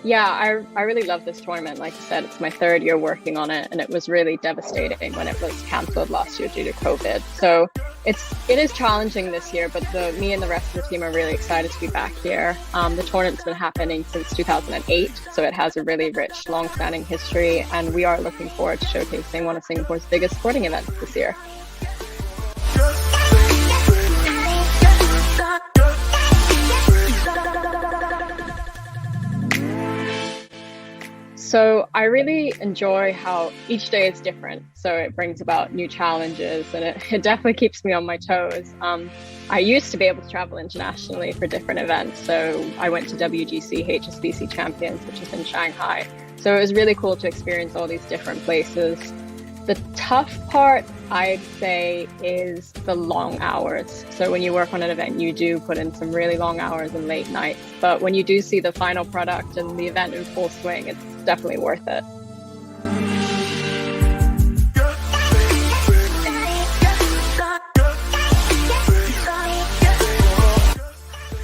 H: Yeah, I really love this tournament. Like I said, it's my third year working on it, and it was really devastating when it was cancelled last year due to COVID. So it is challenging this year, but me and the rest of the team are really excited to be back here. The tournament's been happening since 2008, so it has a really rich, long-standing history, and we are looking forward to showcasing one of Singapore's biggest sporting events this year. So I really enjoy how each day is different. So it brings about new challenges, and it definitely keeps me on my toes. I used to be able to travel internationally for different events. So I went to WGC, HSBC Champions, which is in Shanghai. So it was really cool to experience all these different places. The tough part, I'd say, is the long hours. So when you work on an event, you do put in some really long hours and late nights. But when you do see the final product and the event in full swing, it's definitely worth it.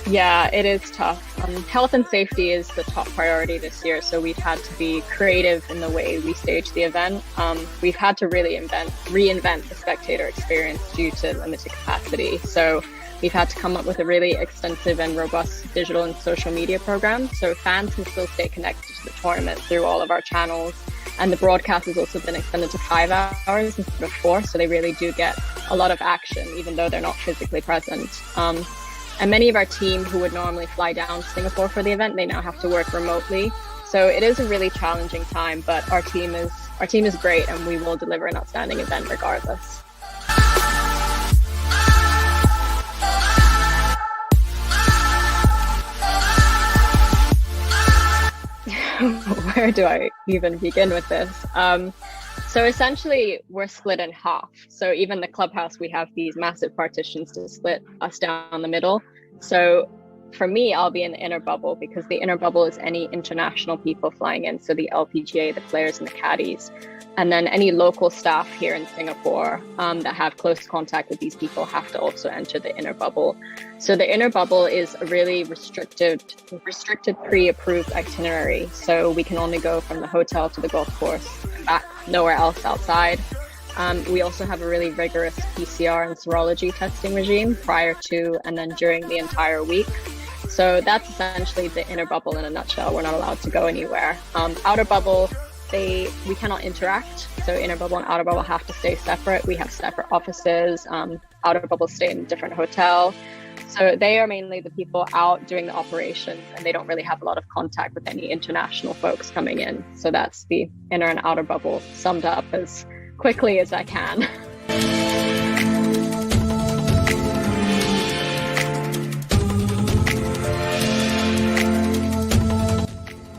H: Yeah, it is tough. Health and safety is the top priority this year, so we've had to be creative in the way we stage the event. We've had to really reinvent the spectator experience due to limited capacity. So we've had to come up with a really extensive and robust digital and social media program, so fans can still stay connected to the tournament through all of our channels. And the broadcast has also been extended to 5 hours instead of 4, so they really do get a lot of action, even though they're not physically present. And many of our team who would normally fly down to Singapore for the event, they now have to work remotely. So it is a really challenging time, but our team is great, and we will deliver an outstanding event regardless. Where do I even begin with this? So essentially, we're split in half. So even the clubhouse, we have these massive partitions to split us down the middle. So for me, I'll be in the inner bubble because the inner bubble is any international people flying in. So the LPGA, the players and the caddies. And then any local staff here in Singapore that have close contact with these people have to also enter the inner bubble. So the inner bubble is a really restricted pre-approved itinerary. So we can only go from the hotel to the golf course and back, nowhere else outside. We also have a really rigorous PCR and serology testing regime prior to and then during the entire week. So that's essentially the inner bubble in a nutshell. We're not allowed to go anywhere. Outer bubble, we cannot interact. So inner bubble and outer bubble have to stay separate. We have separate offices. Outer bubble stay in a different hotel. So they are mainly the people out doing the operations, and they don't really have a lot of contact with any international folks coming in. So that's the inner and outer bubble summed up as quickly as I can.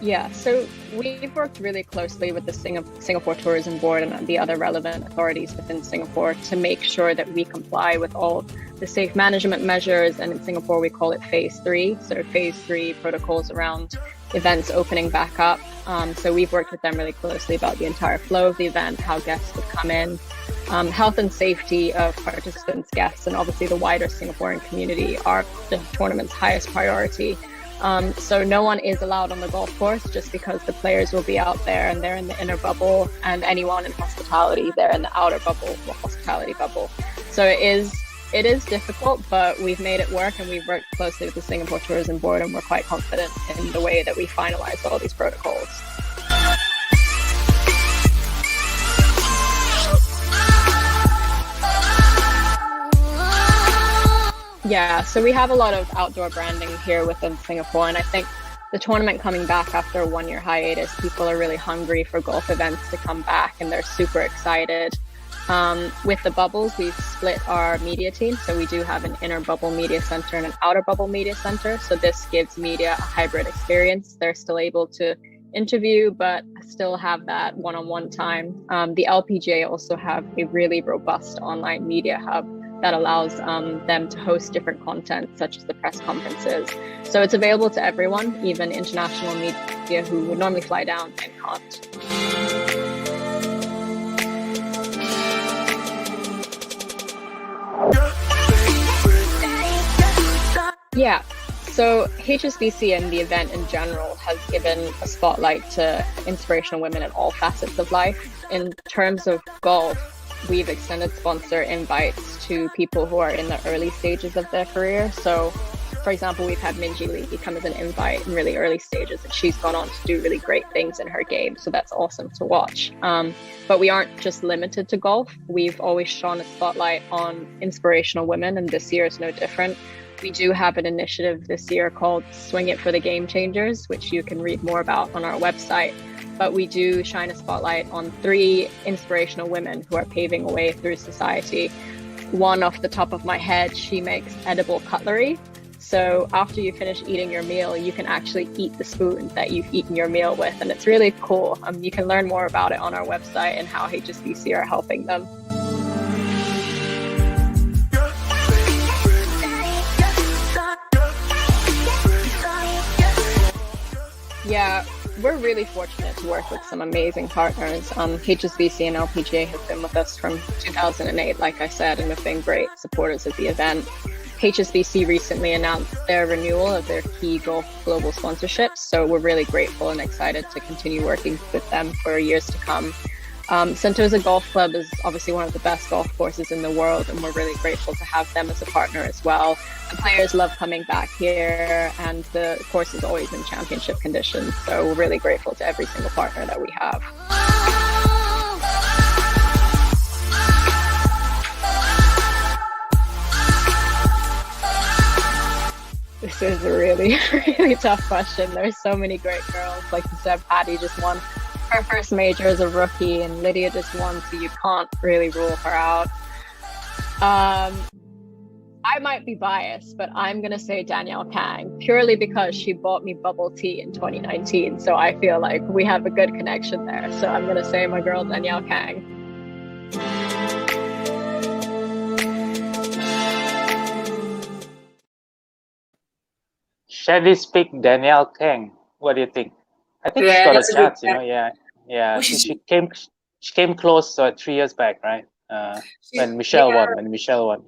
H: Yeah, so we've worked really closely with the Singapore Tourism Board and the other relevant authorities within Singapore to make sure that we comply with all the safe management measures. And in Singapore, we call it Phase 3. So Phase 3 protocols around events opening back up. So we've worked with them really closely about the entire flow of the event, how guests would come in, health and safety of participants, guests, and obviously the wider Singaporean community are the tournament's highest priority. So no one is allowed on the golf course just because the players will be out there and they're in the inner bubble, and anyone in hospitality, they're in the outer bubble, the hospitality bubble. So it is difficult, but we've made it work, and we've worked closely with the Singapore Tourism Board, and we're quite confident in the way that we finalize all these protocols. Yeah, so we have a lot of outdoor branding here within Singapore, and I think the tournament coming back after a 1-year hiatus, people are really hungry for golf events to come back, and they're super excited. With the bubbles, we've split our media team. So we do have an inner bubble media center and an outer bubble media center. So this gives media a hybrid experience. They're still able to interview, but still have that one-on-one time. The LPGA also have a really robust online media hub that allows them to host different content, such as the press conferences. So it's available to everyone, even international media who would normally fly down and can't. Yeah, so HSBC and the event in general has given a spotlight to inspirational women in all facets of life. In terms of golf, we've extended sponsor invites to people who are in the early stages of their career. So, for example, we've had Minji Lee come as an invite in really early stages, and she's gone on to do really great things in her game. So that's awesome to watch. But we aren't just limited to golf. We've always shone a spotlight on inspirational women, and this year is no different. We do have an initiative this year called Swing It for the Game Changers, which you can read more about on our website. But we do shine a spotlight on 3 inspirational women who are paving a way through society. One off the top of my head, she makes edible cutlery. So after you finish eating your meal, you can actually eat the spoon that you've eaten your meal with. And it's really cool. You can learn more about it on our website and how HSBC are helping them. Yeah, we're really fortunate to work with some amazing partners. HSBC and LPGA have been with us from 2008, like I said, and have been great supporters of the event. HSBC recently announced their renewal of their key golf global sponsorships, so we're really grateful and excited to continue working with them for years to come. Sentosa Golf Club is obviously one of the best golf courses in the world, and we're really grateful to have them as a partner as well. The players love coming back here, and the course is always in championship conditions, so we're really grateful to every single partner that we have. This is a really, really tough question. There's so many great girls. Like you said, Patty just won her first major as a rookie, and Lydia just won, so you can't really rule her out. I might be biased, but I'm going to say Danielle Kang, purely because she bought me bubble tea in 2019. So I feel like we have a good connection there. So I'm going to say my girl, Danielle Kang.
B: Shandy's pick Danielle Kang. What do you think? I think she's got a chance, you know. Yeah. She came close 3 years back, right? When Michelle won.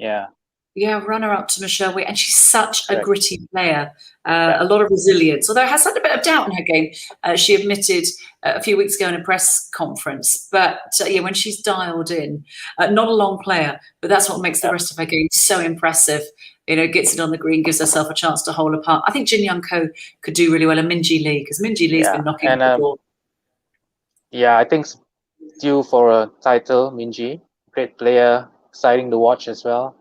C: Yeah, runner up to Michelle Wade, and she's such a gritty player. A lot of resilience, although has had a bit of doubt in her game. She admitted a few weeks ago in a press conference. But when she's dialed in, not a long player, but that's what makes the rest of her game so impressive. You know, gets it on the green, gives herself a chance to hold apart. I think Jin Young Ko could do really well, and Minji Lee, because Minji Lee's been knocking on the ball.
B: Yeah, I think due for a title, Minji. Great player, exciting to watch as well.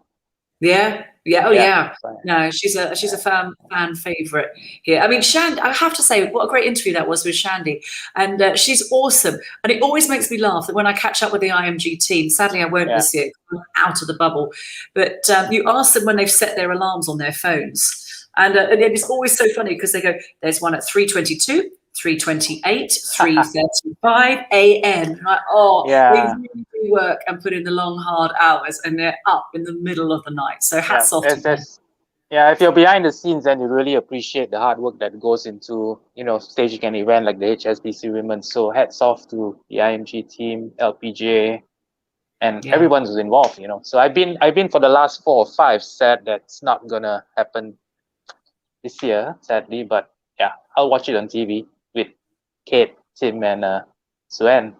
C: Yeah. No, she's a fan favorite here. I mean, Shandy, I have to say, what a great interview that was with Shandy, and she's awesome. And it always makes me laugh that when I catch up with the IMG team, sadly I won't this year, I'm out of the bubble, but you ask them when they've set their alarms on their phones, and it's always so funny because they go, there's one at 3:22, 3:28, 3:35 a.m. Like, they really do work and put in the long, hard hours, and they're up in the middle of the night. So hats off to them.
B: Yeah, if you're behind the scenes, then you really appreciate the hard work that goes into, staging an event like the HSBC Women. So hats off to the IMG team, LPGA, and everyone who's involved. So I've been for the last 4 or 5. Sad that's not gonna happen this year, sadly. But yeah, I'll watch it on TV with Kate, Tim, and Suen.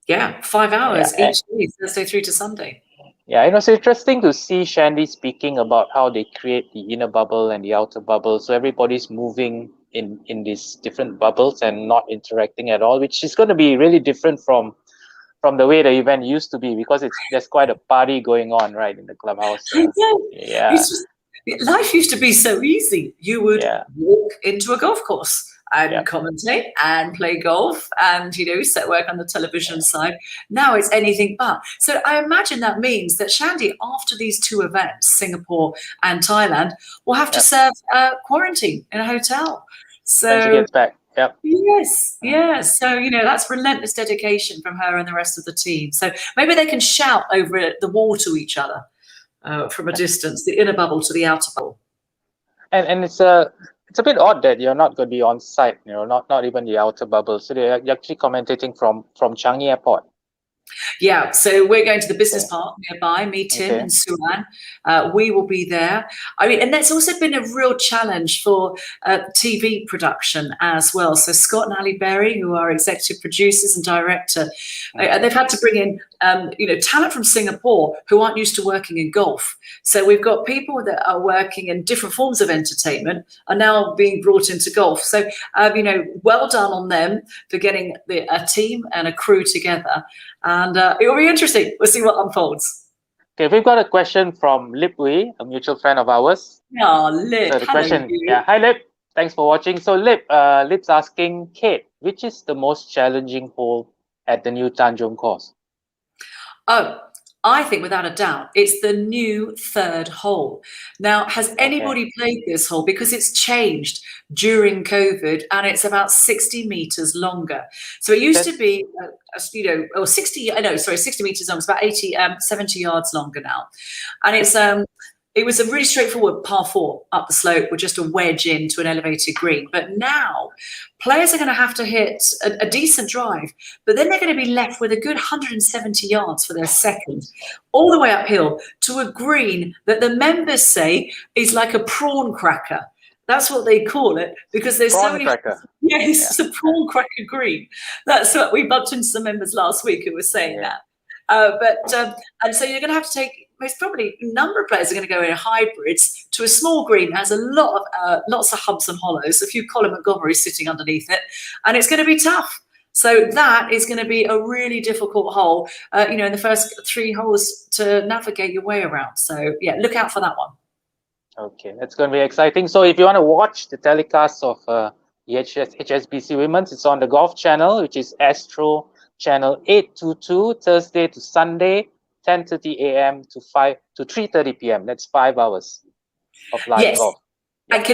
C: 5 hours each day, Thursday through to Sunday.
B: Yeah, it's interesting to see Shandy speaking about how they create the inner bubble and the outer bubble. So everybody's moving in these different bubbles and not interacting at all, which is going to be really different from the way the event used to be, because there's quite a party going on, right, in the clubhouse.
C: Life used to be so easy. You would walk into a golf course and
B: Yeah.
C: commentate and play golf and, set work on the television side. Now it's anything but. So I imagine that means that Shandy, after these two events, Singapore and Thailand, will have to serve quarantine in a hotel. So
B: When she gets back. Yep.
C: Yes. So, that's relentless dedication from her and the rest of the team. So maybe they can shout over the wall to each other from a distance, the inner bubble to the outer bubble.
B: And it's a bit odd that you're not going to be on site, not even the outer bubble. So you're actually commentating from Changi Airport.
C: Yeah, so we're going to the business park nearby, me, Tim, and Suan. We will be there. I mean, and that's also been a real challenge for TV production as well. So Scott and Ali Berry, who are executive producers and director, they've had to bring in, talent from Singapore who aren't used to working in golf. So we've got people that are working in different forms of entertainment are now being brought into golf. So, well done on them for getting a team and a crew together. And it will be interesting. We'll see what unfolds.
B: Okay, we've got a question from Lip Wee, a mutual friend of ours.
C: Oh, Lip.
B: So the question, hi Lip. Thanks for watching. So Lip's asking, Kate, which is the most challenging hole at the new Tanjong course?
C: Oh, I think without a doubt, it's the new third hole. Now, has anybody played this hole? Because it's changed during COVID and it's about 60 meters longer. So it used to be, 60 meters long. It's about 70 yards longer now. And it was a really straightforward par 4 up the slope with just a wedge into an elevated green. But now players are going to have to hit a decent drive, but then they're going to be left with a good 170 yards for their second, all the way uphill to a green that the members say is like a prawn cracker. That's what they call it because there's so many. Yes, it's a prawn cracker green. That's what we bumped into some members last week who were saying that. And so you're going to have to take. Most probably a number of players are going to go in hybrids to a small green that has a lot of lots of humps and hollows, a few Colin Montgomerys sitting underneath it, and it's going to be tough. So that is going to be a really difficult hole, in the first 3 holes to navigate your way around. So yeah, look out for that one. Okay,
B: that's going to be exciting. So if you want to watch the telecast of the HSBC Women's, it's on the Golf Channel, which is Astro Channel 822, Thursday to Sunday. 10:30 a.m. to 3:30 p.m. That's 5 hours of live golf.
C: And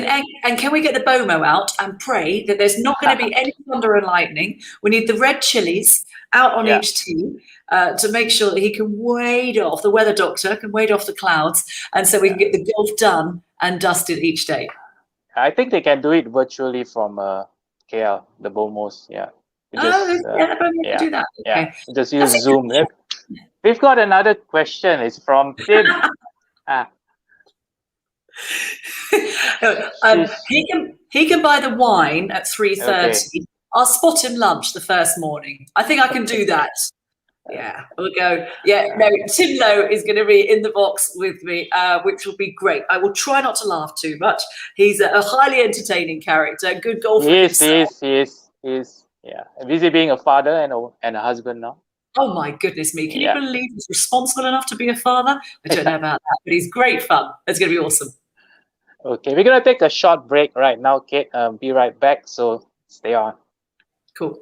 C: can we get the BOMO out and pray that there's not going to be any thunder and lightning? We need the red chilies out on each tee to make sure that he can wade off, the weather doctor can wade off the clouds, and so we can get the golf done and dusted each day.
B: I think they can do it virtually from KL, the BOMOs.
C: The BOMO can do that. Okay.
B: Just use Zoom. We've got another question. It's from Tim.
C: He can buy the wine at 3:30. Okay. I'll spot him lunch the first morning. I think I can do that. Yeah, we'll go. Yeah, no, Tim Lowe is going to be in the box with me, which will be great. I will try not to laugh too much. He's a highly entertaining character, good golfer.
B: He is. Yeah, busy being a father and a husband now.
C: Oh my goodness me. Can you believe he's responsible enough to be a father? I don't know about that, but he's great fun. It's going to be awesome.
B: Okay, we're going to take a short break right now, Kate. Be right back, so stay on.
C: Cool.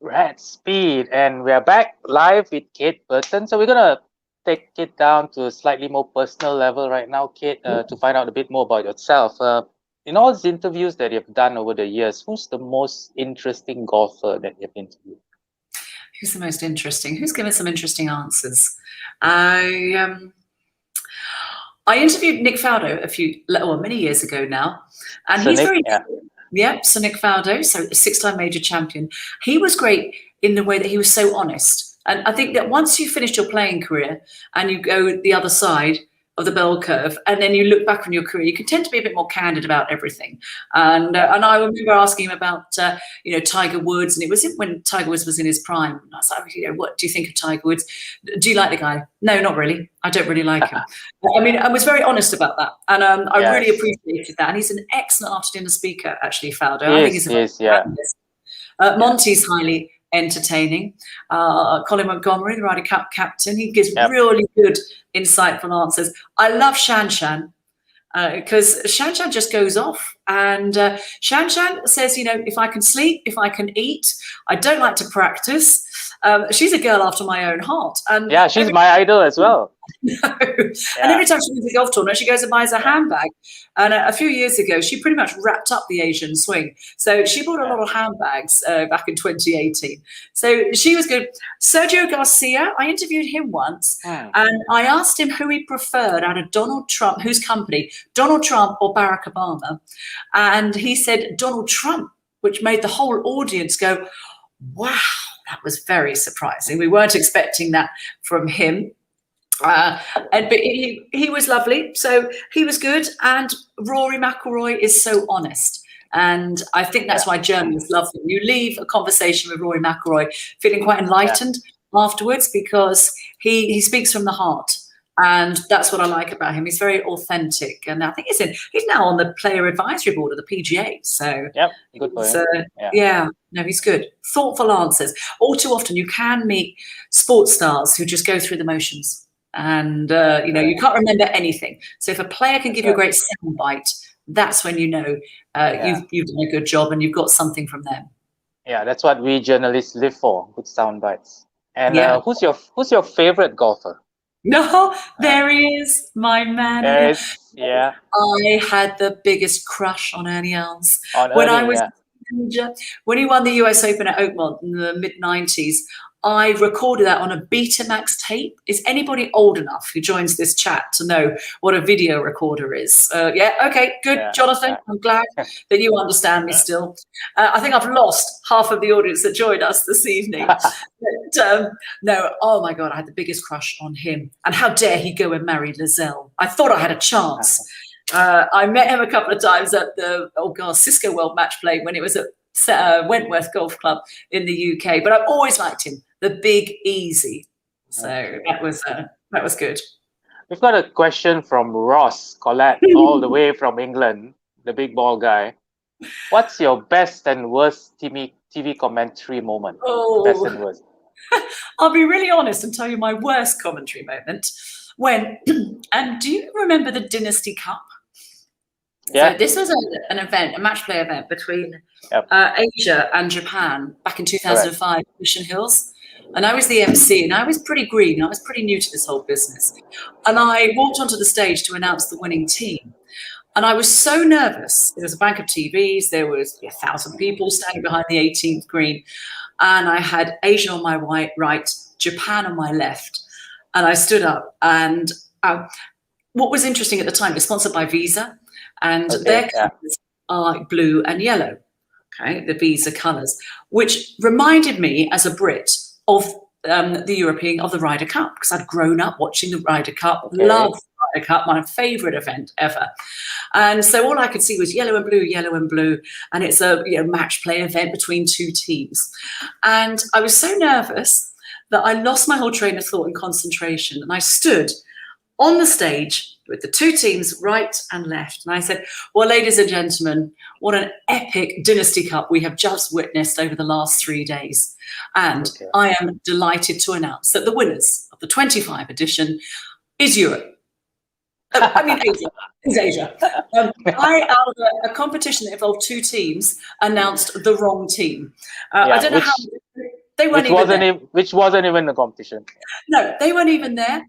B: Red Speed, and we are back live with Kate Burton. So we're gonna take it down to a slightly more personal level right now, Kate, to find out a bit more about yourself. In all these interviews that you've done over the years, who's the most interesting golfer that you've interviewed?
C: Who's the most interesting? Who's given some interesting answers? I interviewed Nick Faldo many years ago now, and
B: So
C: he's
B: Nick,
C: very
B: yeah.
C: yeah. So Nick Faldo, so a 6-time major champion. He was great in the way that he was so honest, and I think that once you finished your playing career and you go the other side of the bell curve, and then you look back on your career, you can tend to be a bit more candid about everything. And I remember asking him about Tiger Woods, and it was when Tiger Woods was in his prime. And I was like, what do you think of Tiger Woods? Do you like the guy? No, not really. I don't really like him. I mean, I was very honest about that, and I really appreciated that. And he's an excellent after-dinner speaker, actually, Faldo. I think he's Monty's highly entertaining. Colin Montgomery, the Ryder Cup captain, he gives really good, insightful answers. I love Shan Shan because Shan Shan just goes off, and Shan Shan says, if I can sleep, if I can eat, I don't like to practice. She's a girl after my own heart. And
B: yeah, she's my idol as well.
C: And every time she wins a golf tournament, she goes and buys a handbag. And a few years ago, she pretty much wrapped up the Asian swing. So she bought a lot of handbags back in 2018. So she was good. Sergio Garcia, I interviewed him once, and I asked him who he preferred out of Donald Trump, whose company, Donald Trump or Barack Obama. And he said Donald Trump, which made the whole audience go, wow, that was very surprising. We weren't expecting that from him. But he was lovely, so he was good. And Rory McIlroy is so honest, and I think that's why Germans love him. You leave a conversation with Rory McIlroy feeling quite enlightened afterwards, because he speaks from the heart, and that's what I like about him. He's very authentic, and I think he's now on the player advisory board of the PGA. So
B: good for him.
C: No, he's good. Thoughtful answers. All too often, you can meet sports stars who just go through the motions. And you can't remember anything. So if a player can give you a great soundbite, that's when you've done a good job and you've got something from them.
B: Yeah, that's what we journalists live for: good sound bites. And who's your favorite golfer?
C: No, there he is, my man. I had the biggest crush on Ernie Els when he won the US Open at Oakmont in the mid-90s. I recorded that on a Betamax tape. Is anybody old enough who joins this chat to know what a video recorder is? Okay, good, Jonathan. I'm glad that you understand me still. I think I've lost half of the audience that joined us this evening. But, no, oh my God, I had the biggest crush on him. And how dare he go and marry Lizelle? I thought I had a chance. I met him a couple of times at the Cisco World Match Play when it was at Wentworth Golf Club in the UK. But I've always liked him. The Big Easy. So that was good.
B: We've got a question from Ross Collette, all the way from England, the big ball guy. What's your best and worst TV commentary moment? Best and worst.
C: I'll be really honest and tell you my worst commentary moment. And do you remember the Dynasty Cup?
B: Yeah.
C: So this was an event, a match play event between Asia and Japan back in 2005, Mission Hills. And I was the MC, and I was pretty green. I was pretty new to this whole business. And I walked onto the stage to announce the winning team. And I was so nervous. There was a bank of TVs. There was 1,000 people standing behind the 18th green. And I had Asia on my right, Japan on my left. And I stood up. And what was interesting at the time, it was sponsored by Visa. And their colours are blue and yellow. Okay, the Visa colours, which reminded me as a Brit of the Ryder Cup, because I'd grown up watching the Ryder Cup, loved the Ryder Cup, my favourite event ever. And so all I could see was yellow and blue, and it's a match play event between two teams. And I was so nervous that I lost my whole train of thought and concentration, and I stood on the stage with the two teams right and left. And I said, well, ladies and gentlemen, what an epic Dynasty Cup we have just witnessed over the last 3 days. And I am delighted to announce that the winners of the 25 edition is Europe. Asia. Is Asia. I, out of a competition that involved two teams, announced the wrong team. I don't know how They weren't
B: which wasn't even a competition.
C: No, they weren't even there.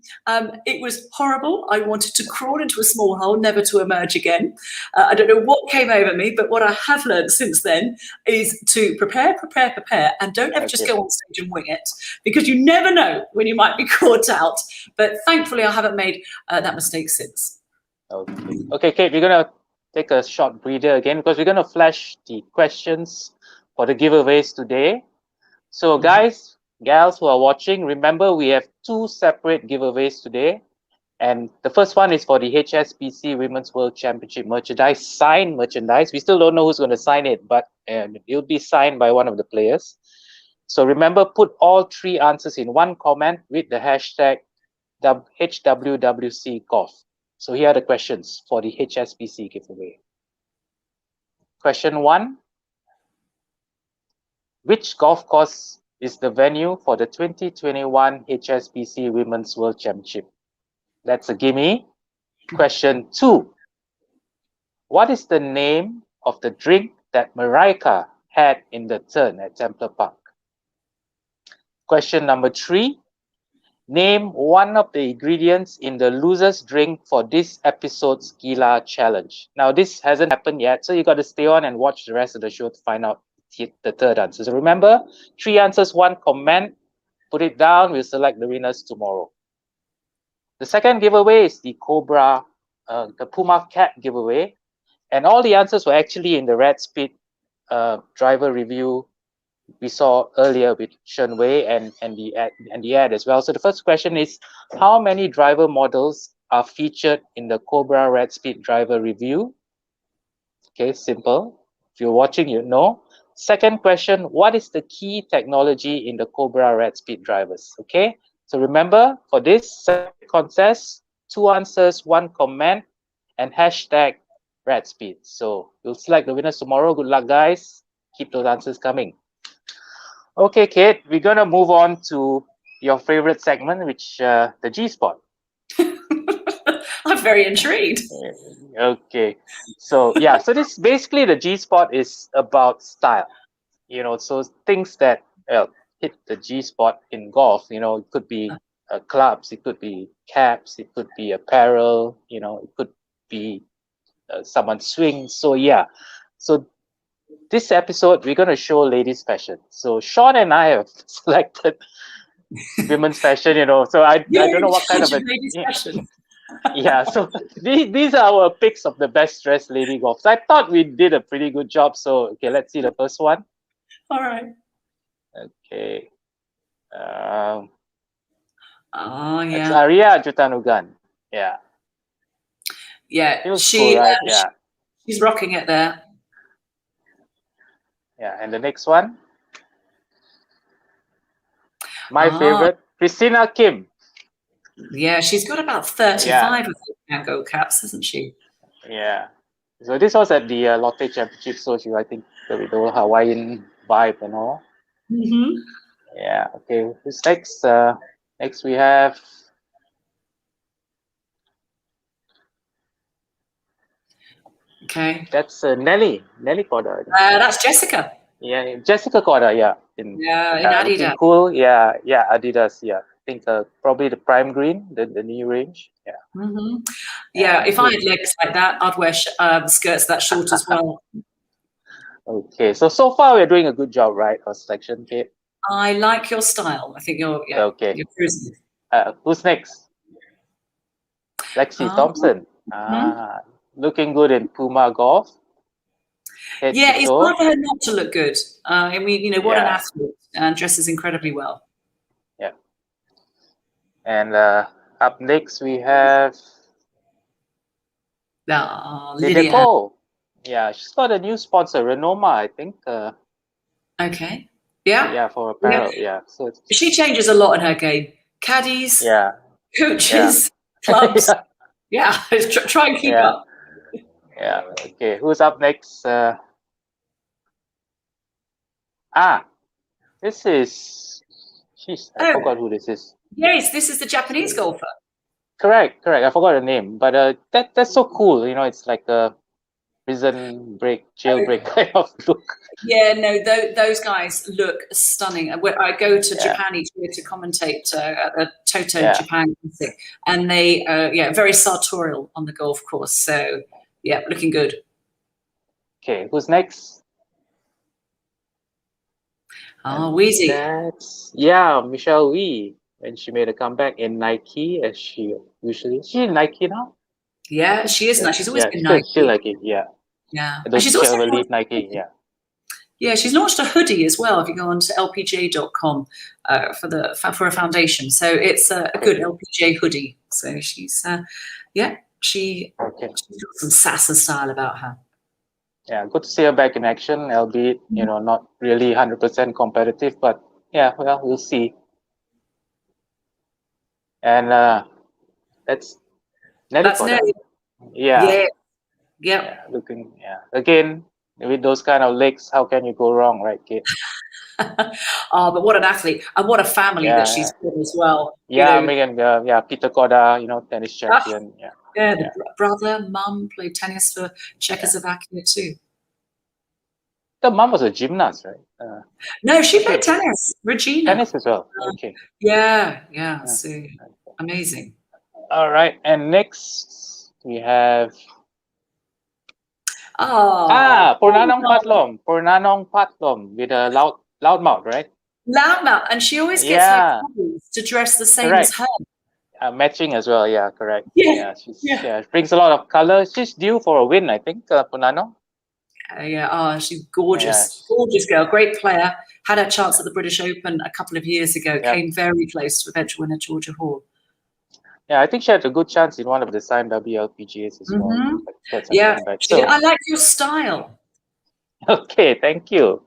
C: It was horrible. I wanted to crawl into a small hole, never to emerge again. I don't know what came over me, but what I have learned since then is to prepare, and don't ever just go on stage and wing it, because you never know when you might be caught out. But thankfully, I haven't made that mistake since.
B: Okay, Kate, we're going to take a short breather again, because we're going to flash the questions for the giveaways today. So guys, gals who are watching, remember we have 2 separate giveaways today. And the first one is for the HSBC Women's World Championship merchandise, signed merchandise. We still don't know who's going to sign it, but it'll be signed by one of the players. So remember, put all 3 answers in one comment with the hashtag HWWC Golf. So here are the questions for the HSBC giveaway. Question 1. Which golf course is the venue for the 2021 HSBC Women's World Championship? That's a gimme. Question 2. What is the name of the drink that Marika had in the turn at Templar Park? Question number 3. Name one of the ingredients in the loser's drink for this episode's Gila challenge. Now, this hasn't happened yet, so you got to stay on and watch the rest of the show to find out the third answer. So remember, 3 answers, 1 comment. Put it down. We'll select the winners tomorrow. The second giveaway is the Cobra, the Puma Cat giveaway. And all the answers were actually in the Red Speed driver review we saw earlier with Shen Wei and the ad as well. So the first question is, how many driver models are featured in the Cobra Red Speed driver review? Okay, simple. If you're watching, you know. Second question, what is the key technology in the Cobra Red Speed drivers? Okay, so remember, for this contest, 2 answers, 1 comment, and hashtag Red Speed. So we'll select the winners tomorrow. Good luck, guys. Keep those answers coming. Okay, Kate, we're going to move on to your favorite segment, which the G-Spot.
C: I'm very intrigued.
B: Okay, so yeah, so this basically the G-Spot is about style, so things that hit the G-Spot in golf. It could be clubs, it could be caps, it could be apparel, it could be someone's swing. So yeah, so this episode we're going to show ladies fashion. So Sean and I have selected women's fashion, so I don't know what kind of
C: ladies fashion.
B: Yeah, so these are our picks of the best dressed lady golfers. I thought we did a pretty good job. So okay, let's see the first one.
C: All right.
B: Okay.
C: Oh yeah.
B: It's Arya Jutanugan. Yeah.
C: Yeah.
B: She, cool, right? Yeah.
C: She's rocking it there.
B: Yeah, and the next one. My favorite, Christina Kim.
C: Yeah, she's got about 35 of those gold caps, hasn't she?
B: Yeah. So this was at the Lotte Championship, so she, I think, with the whole Hawaiian vibe and all.
C: Mm-hmm.
B: Yeah. Okay. Who's next? Next we have.
C: Okay.
B: That's Nelly Corda.
C: That's Jessica.
B: Yeah, Jessica Corda. Yeah. In
C: Adidas.
B: Cool. Yeah. Adidas. Yeah. I think probably the prime green, the new range. Yeah.
C: Mm-hmm. Yeah. If I had legs like that, I'd wear skirts that short as well.
B: Okay. So far we're doing a good job, right? Our selection, Kate.
C: I like your style. I think you're
B: okay.
C: You're cruising.
B: Who's next? Lexi Thompson. Looking good in Puma Golf.
C: Yeah, it's hard for her not to look good. I mean, what an athlete, and dresses incredibly well.
B: Yeah. And up next we have
C: Lydia
B: Cole. Yeah, she's got a new sponsor, Renoma, I think.
C: Okay. Yeah.
B: Yeah, for apparel. Yeah. So
C: she changes a lot in her game. Caddies.
B: Yeah.
C: Coaches. Clubs. Yeah. Try and keep up.
B: Yeah. Okay. Who's up next? This is. Jeez, I forgot who this is.
C: Yes, this is the Japanese golfer.
B: Correct. I forgot her name, but that's so cool. It's like prison break, jailbreak kind of look.
C: Yeah, no, those guys look stunning. I go to
B: Yeah.
C: Japan each year to commentate at the Toto
B: Yeah.
C: Japan Classic, and they, very sartorial on the golf course. So, yeah, looking good.
B: Okay, who's next?
C: Wheezy.
B: That's Michelle Wee. And she made a comeback in Nike as she usually. Is she in Nike now?
C: Yeah, she is nice. She's always been
B: still,
C: Nike.
B: Still Nike, yeah.
C: Yeah.
B: I
C: And
B: don't
C: she's
B: think
C: also
B: she'll ever leave Nike, yeah.
C: Yeah, she's launched a hoodie as well. If you go on to lpj.com for a foundation, so it's a good LPJ hoodie. So she's she's got some sass and style about her.
B: Yeah, good to see her back in action, albeit not really 100% competitive, but yeah, well, we'll see. And that's
C: Nelly.
B: Yeah.
C: Yeah.
B: Looking, again, with those kind of legs, how can you go wrong, right, Kate?
C: But what an athlete, and what a family that she's got as well.
B: Yeah, Megan, Peter Koda, tennis champion.
C: The brother, mum played tennis for Czechoslovakia too.
B: The mum was a gymnast, right?
C: No, she played tennis. Regina.
B: Tennis as well. Okay.
C: Yeah. So amazing.
B: All right, and next we have Purnanong Patlom with a loud mouth, right?
C: Loudmouth, and she always gets her couples to dress the same as her.
B: Matching as well, yeah, correct.
C: Yeah.
B: She brings a lot of color. She's due for a win, I think, Purnanong.
C: She's gorgeous. Gorgeous girl, great player. Had her chance at the British Open a couple of years ago. Came very close to eventual winner Georgia Hall.
B: Yeah, I think she had a good chance in one of the signed WLPGAs as well.
C: I like your style.
B: Okay, thank you.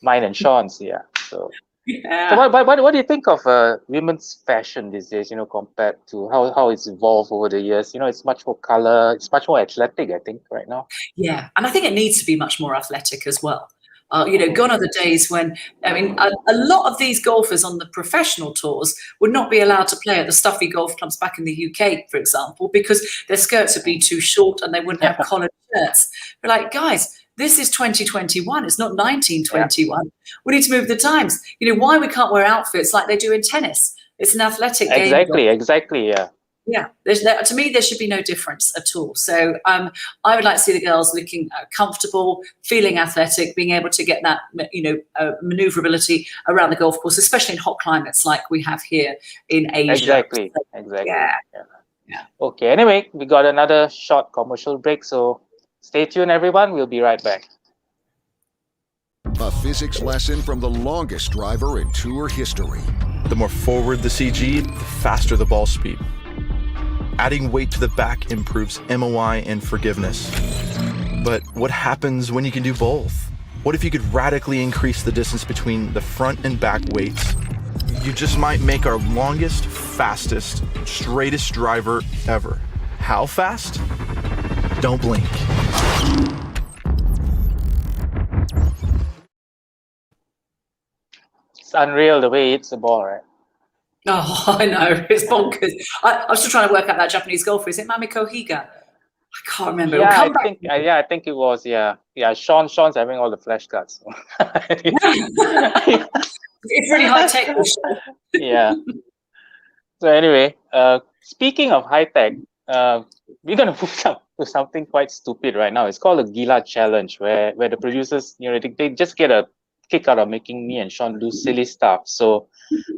B: Mine and Sean's, So what do you think of women's fashion these days, compared to how it's evolved over the years? It's much more color, it's much more athletic, I think, right now.
C: Yeah, and I think it needs to be much more athletic as well. Gone are the days when, a lot of these golfers on the professional tours would not be allowed to play at the stuffy golf clubs back in the UK, for example, because their skirts would be too short and they wouldn't have collared shirts. We're like, guys, this is 2021. It's not 1921. We need to move the times. Why we can't wear outfits like they do in tennis? It's an athletic game.
B: Exactly, yeah.
C: Yeah, to me, there should be no difference at all. So I would like to see the girls looking comfortable, feeling athletic, being able to get that, maneuverability around the golf course, especially in hot climates like we have here in Asia.
B: Exactly. Yeah. Okay, anyway, we got another short commercial break, so stay tuned, everyone. We'll be right back.
I: A physics lesson from the longest driver in tour history.
J: The more forward the CG, the faster the ball speed. Adding weight to the back improves MOI and forgiveness. But what happens when you can do both? What if you could radically increase the distance between the front and back weights? You just might make our longest, fastest, straightest driver ever. How fast? Don't blink.
B: It's unreal the way he hits the ball, right?
C: Oh, I know. It's bonkers. I was still trying to work out that Japanese golfer. Is it Mamiko Higa? I can't remember.
B: I think it was, yeah. Sean's having all the flashcards.
C: It's really high tech.
B: Yeah. So anyway, speaking of high tech, we're gonna move to something quite stupid right now. It's called the Gila Challenge, where the producers, they just get a kick out of making me and Sean do silly stuff. So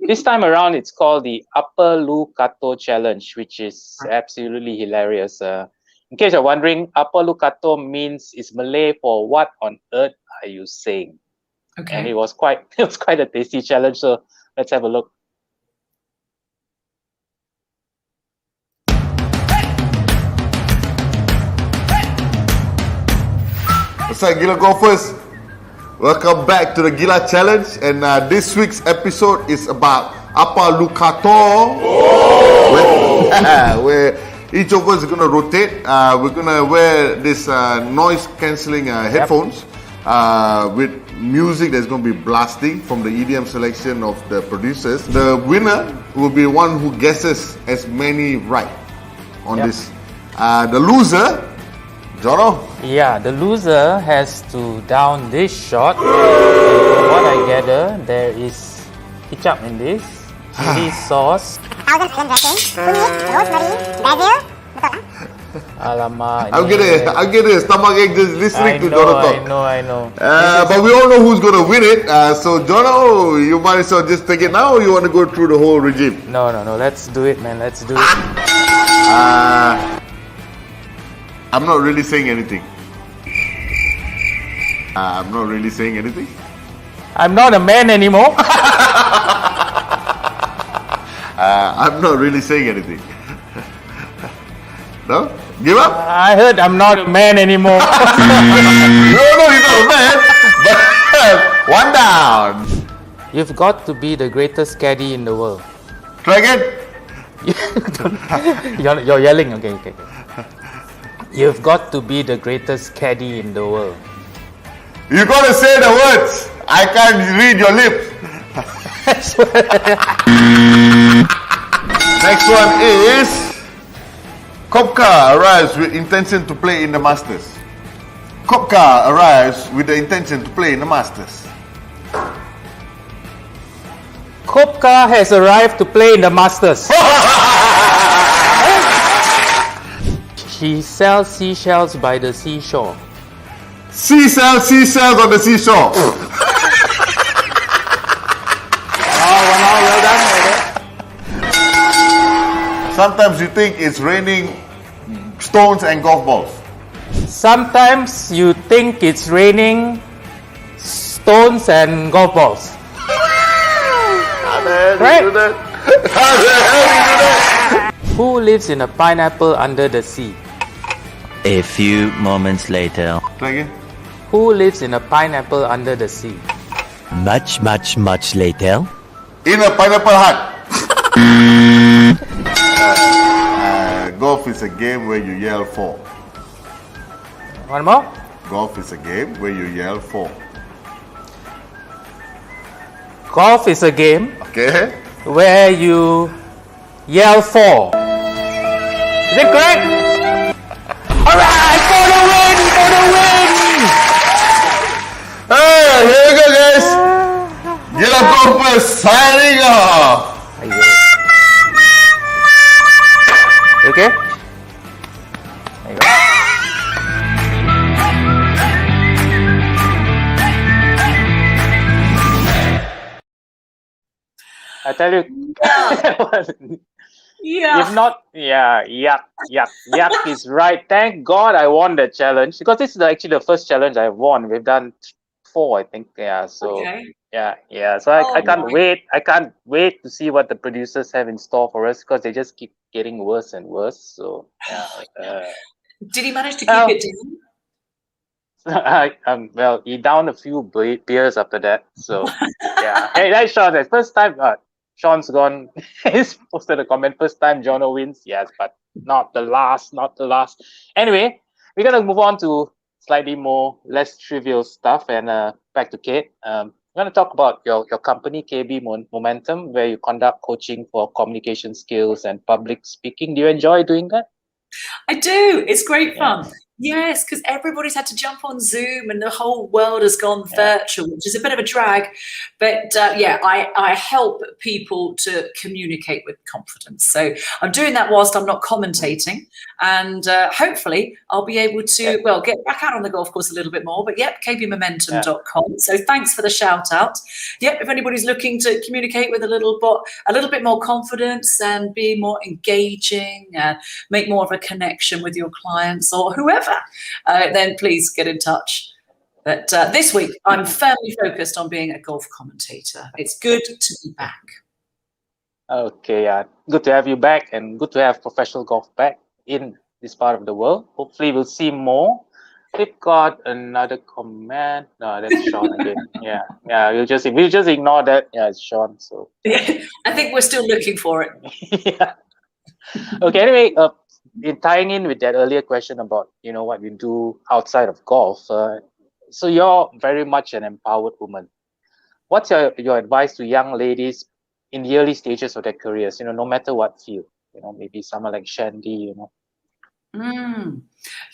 B: this time around, it's called the Upper Lu Kato Challenge, which is absolutely hilarious. In case you're wondering, Upper Lu Kato is Malay for what on earth are you saying?
C: Okay.
B: And it was quite a tasty challenge. So let's have a look.
A: What's up, Gila golfers? Welcome back to the Gila Challenge, and this week's episode is about Apa Lukato, where each of us is going to rotate. We're going to wear this noise-cancelling headphones with music that's going to be blasting from the EDM selection of the producers. The winner will be one who guesses as many right on this. The loser Jono?
B: Yeah, the loser has to down this shot. And from what I gather, there is ketchup in this, chili sauce. Alamak.
A: I'm getting a stomach ache just listening to Jono talk.
B: I know.
A: But we all know who's going to win it. So, Jono, you might as well just take it now, or you want to go through the whole regime?
B: No. Let's do it, man. Let's do it.
A: I'm not really saying anything. I'm not really saying anything.
B: I'm not a man anymore.
A: I'm not really saying anything. No? Give up?
B: I heard I'm not a man anymore.
A: No, he's not a man. But one down.
B: You've got to be the greatest caddy in the world.
A: Try again.
B: You're yelling. Okay. You've got to be the greatest caddy in the world.
A: You got to say the words. I can't read your lips. Next one is Kopka arrives with intention to play in the Masters. Kopka arrives with the intention to play in the Masters.
B: Kopka has arrived to play in the Masters. She sells seashells by the seashore.
A: Seashells on the seashore.
B: Well done.
A: Sometimes you think it's raining stones and golf balls.
B: Sometimes you think it's raining stones and golf balls. Right? Who lives in a pineapple under the sea?
K: A few moments later.
A: Try again.
B: Who lives in a pineapple under the sea?
K: Much later.
A: In a pineapple hut. Golf is a game where you yell for.
B: One more?
A: Golf is a game where you yell for.
B: Golf is a game
A: Okay?
B: where you yell for. Is it correct? Alright, for the win!
A: Hey, here we go, guys. Gila Golfers signing off.
B: Okay? There you go. I tell you,
C: Yeah.
B: if not, yuck is right. Thank God I won that challenge, because this is actually the first challenge I've won. We've done 4, I think. Yeah, so
C: Okay.
B: yeah. So I can't
C: my.
B: wait. I can't wait to see what the producers have in store for us, because they just keep getting worse and worse. So yeah.
C: Did he manage to
B: Oh.
C: keep it down?
B: Well, he downed a few beers after that. So yeah. Hey, that's Sean. That's first time. Sean's gone. He's posted a comment. First time Jono wins. Yes, but not the last. Anyway, we're gonna move on to slightly less trivial stuff, and back to Kate. I'm gonna talk about your company, KB Momentum, where you conduct coaching for communication skills and public speaking. Do you enjoy doing that?
C: I do. It's great fun. Yes, because everybody's had to jump on Zoom and the whole world has gone virtual, which is a bit of a drag. But I help people to communicate with confidence. So I'm doing that whilst I'm not commentating. And hopefully I'll be able to, get back out on the golf course a little bit more. But kbmomentum.com. So thanks for the shout out. If anybody's looking to communicate with a little bit more confidence and be more engaging, make more of a connection with your clients or whoever, then please get in touch. But this week, I'm firmly focused on being a golf commentator. It's good to be back.
B: Okay, good to have you back, and good to have professional golf back in this part of the world. Hopefully, we'll see more. We've got another comment. No, that's Sean again. Yeah. We'll just ignore that. Yeah, it's Sean. So
C: I think we're still looking for it.
B: yeah. Okay. Anyway, in tying in with that earlier question about what you do outside of golf, so you're very much an empowered woman. What's your advice to young ladies in the early stages of their careers? No matter what field. Maybe someone like Shandy.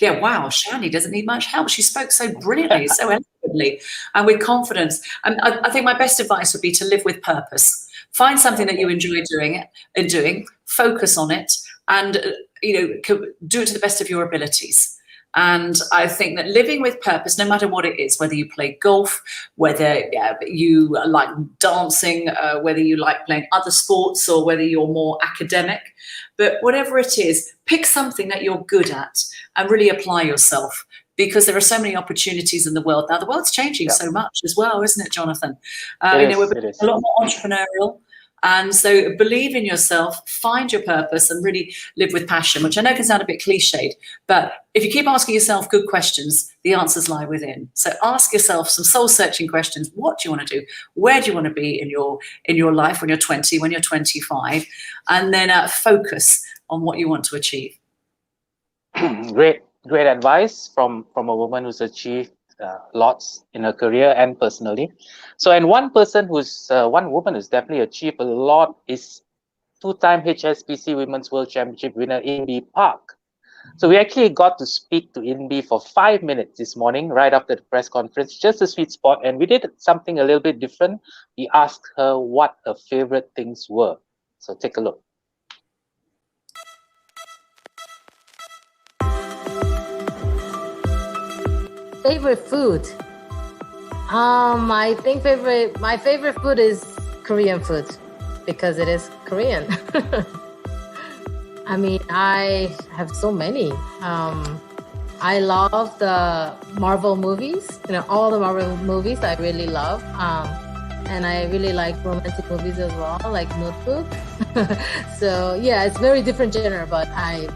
C: Yeah, wow, Shani doesn't need much help. She spoke so brilliantly, so eloquently, and with confidence. And I think my best advice would be to live with purpose. Find something that you enjoy doing, focus on it, and do it to the best of your abilities. And I think that living with purpose, no matter what it is, whether you play golf, whether you like dancing, whether you like playing other sports, or whether you're more academic, but whatever it is, pick something that you're good at and really apply yourself, because there are so many opportunities in the world now. The world's changing so much as well, isn't it, Jonathan? We're a lot more entrepreneurial. And so believe in yourself, find your purpose, and really live with passion, which I know can sound a bit cliched, but if you keep asking yourself good questions, the answers lie within. So ask yourself some soul-searching questions. What do you want to do? Where do you want to be in your life when you're 20, when you're 25? And then focus on what you want to achieve.
B: Great advice from a woman who's achieved lots in her career and personally. So, and one woman who's definitely achieved a lot is two-time HSBC Women's World Championship winner Inbi Park. So we actually got to speak to Inbi for 5 minutes this morning, right after the press conference, just a sweet spot. And we did something a little bit different. We asked her what her favorite things were. So take a look.
L: Favorite food? I think my favorite food is Korean food, because it is Korean. I mean, I have so many. I love the Marvel movies. All the Marvel movies I really love. And I really like romantic movies as well, like Notebook. So yeah, it's very different genre, but I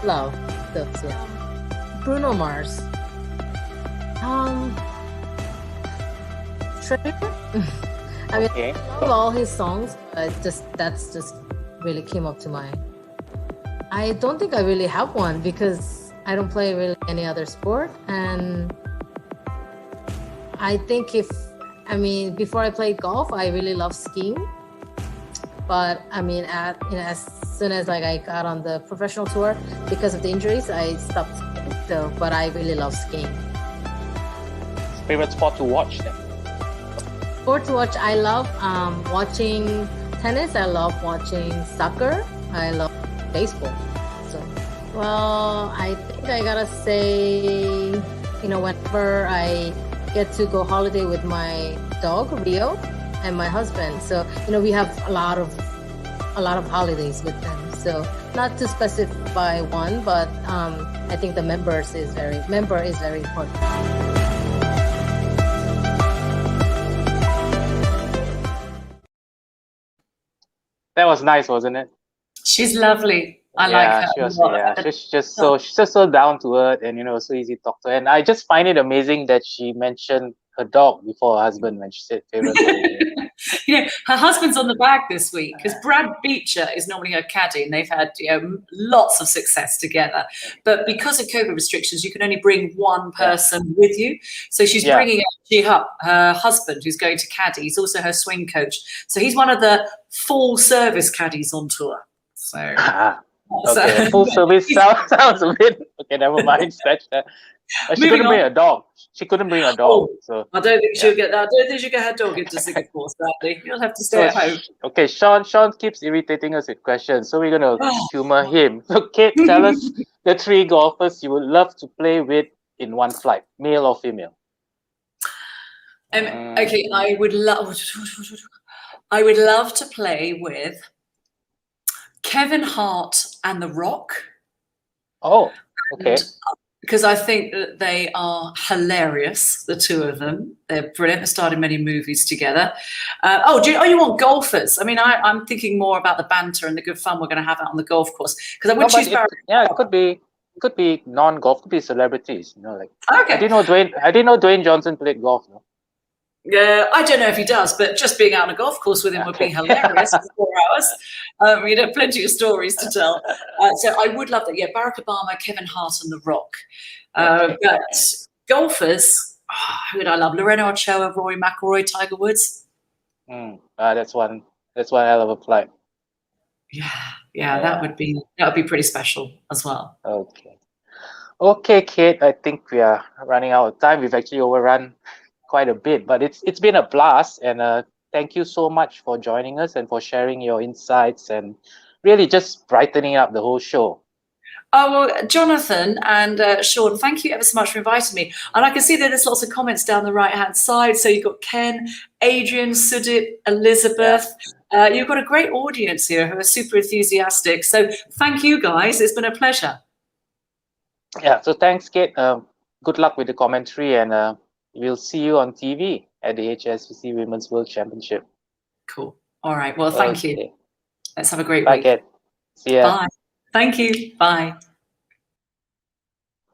L: love those. Yeah. Bruno Mars. Treasure. I mean, I love all his songs, but that's just really came up to mind. I don't think I really have one, because I don't play really any other sport, and I think before I played golf, I really loved skiing. But I mean, as soon as I got on the professional tour, because of the injuries, I stopped skiing. So, but I really love skiing.
B: Favorite sport to watch then?
L: Sport to watch, I love watching tennis. I love watching soccer. I love baseball. So, well, I think I gotta say, whenever I get to go holiday with my dog Rio and my husband, so we have a lot of holidays with them. So not to specify one, but I think the member is very important.
B: That was nice, wasn't it?
C: She's lovely. I like her.
B: She's just so down to earth, and so easy to talk to. And I just find it amazing that she mentioned her dog before her husband when she said favorite.
C: Her husband's on the bag this week, because Brad Beecher is normally her caddy, and they've had lots of success together. But because of COVID restrictions, you can only bring one person with you. So she's bringing up her husband, who's going to caddy. He's also her swing coach. So he's one of the full service caddies on tour. So
B: okay, full service sounds a bit okay. Never mind. She couldn't bring a dog. She couldn't bring a dog. So
C: I don't think she'll get that. I don't think she'll get her dog into Singapore, sadly. You'll have to stay at home.
B: Okay, Sean keeps irritating us with questions, so we're gonna humor him. So Kate, tell us the 3 golfers you would love to play with in one flight, male or female.
C: Okay, I would love to play with Kevin Hart and The Rock.
B: Oh, okay.
C: Because I think that they are hilarious, the two of them. They're brilliant. They starred in many movies together. You want golfers? I mean, I'm thinking more about the banter and the good fun we're going to have out on the golf course. Because I would choose Barry.
B: It could be non-golf, could be celebrities.
C: Okay.
B: I didn't know Dwayne Johnson played golf. No?
C: I don't know if he does, but just being out on a golf course with him would be hilarious for 4 hours. We'd have plenty of stories to tell. So I would love that. Yeah, Barack Obama, Kevin Hart, and The Rock. But golfers, who would I love? Lorena Ochoa, Rory McIlroy, Tiger Woods.
B: That's one hell of a flight.
C: Yeah, that would be pretty special as well.
B: Okay, Kate, I think we are running out of time. We've actually overrun quite a bit, but it's been a blast, and thank you so much for joining us and for sharing your insights and really just brightening up the whole show.
C: Oh, well, Jonathan and Sean, thank you ever so much for inviting me. And I can see that there's lots of comments down the right-hand side. So you've got Ken, Adrian, Sudip, Elizabeth. You've got a great audience here who are super enthusiastic. So thank you, guys. It's been a pleasure.
B: Yeah, so thanks, Kate. Good luck with the commentary, and we'll see you on TV at the HSBC Women's World Championship.
C: Cool. All right. Well, thank you. Let's have a great
B: Bye,
C: week.
B: Kate. See ya.
C: Bye. Thank you. Bye.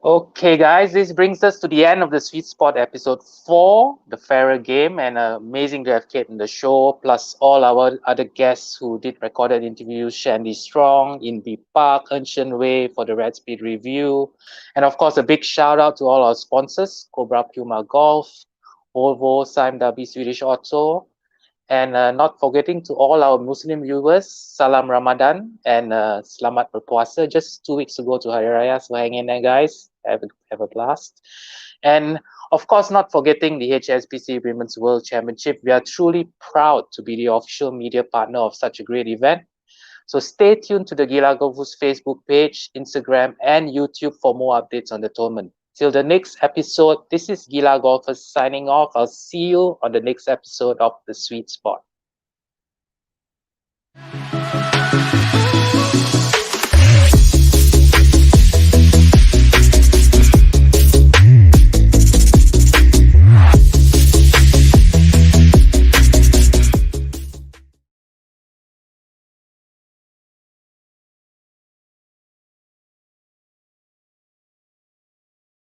B: Okay, guys, this brings us to the end of the Sweet Spot episode 4, the Fairer Game, and amazing to have Kate in the show, plus all our other guests who did recorded interviews, Shandy Strong, Inbi Park, Enshen Wei for the Red Speed review, and of course a big shout out to all our sponsors, Cobra Puma Golf, Volvo, Sime Swedish Auto, and not forgetting to all our Muslim viewers, Salam Ramadan and Selamat Berpuasa. Just 2 weeks ago to Hari Raya, so hang in there, guys. Have a blast. And of course, not forgetting the HSBC Women's World Championship. We are truly proud to be the official media partner of such a great event. So stay tuned to the Gila Golfers Facebook page, Instagram, and YouTube for more updates on the tournament. Till the next episode, this is Gila Golfers signing off. I'll see you on the next episode of The Sweet Spot.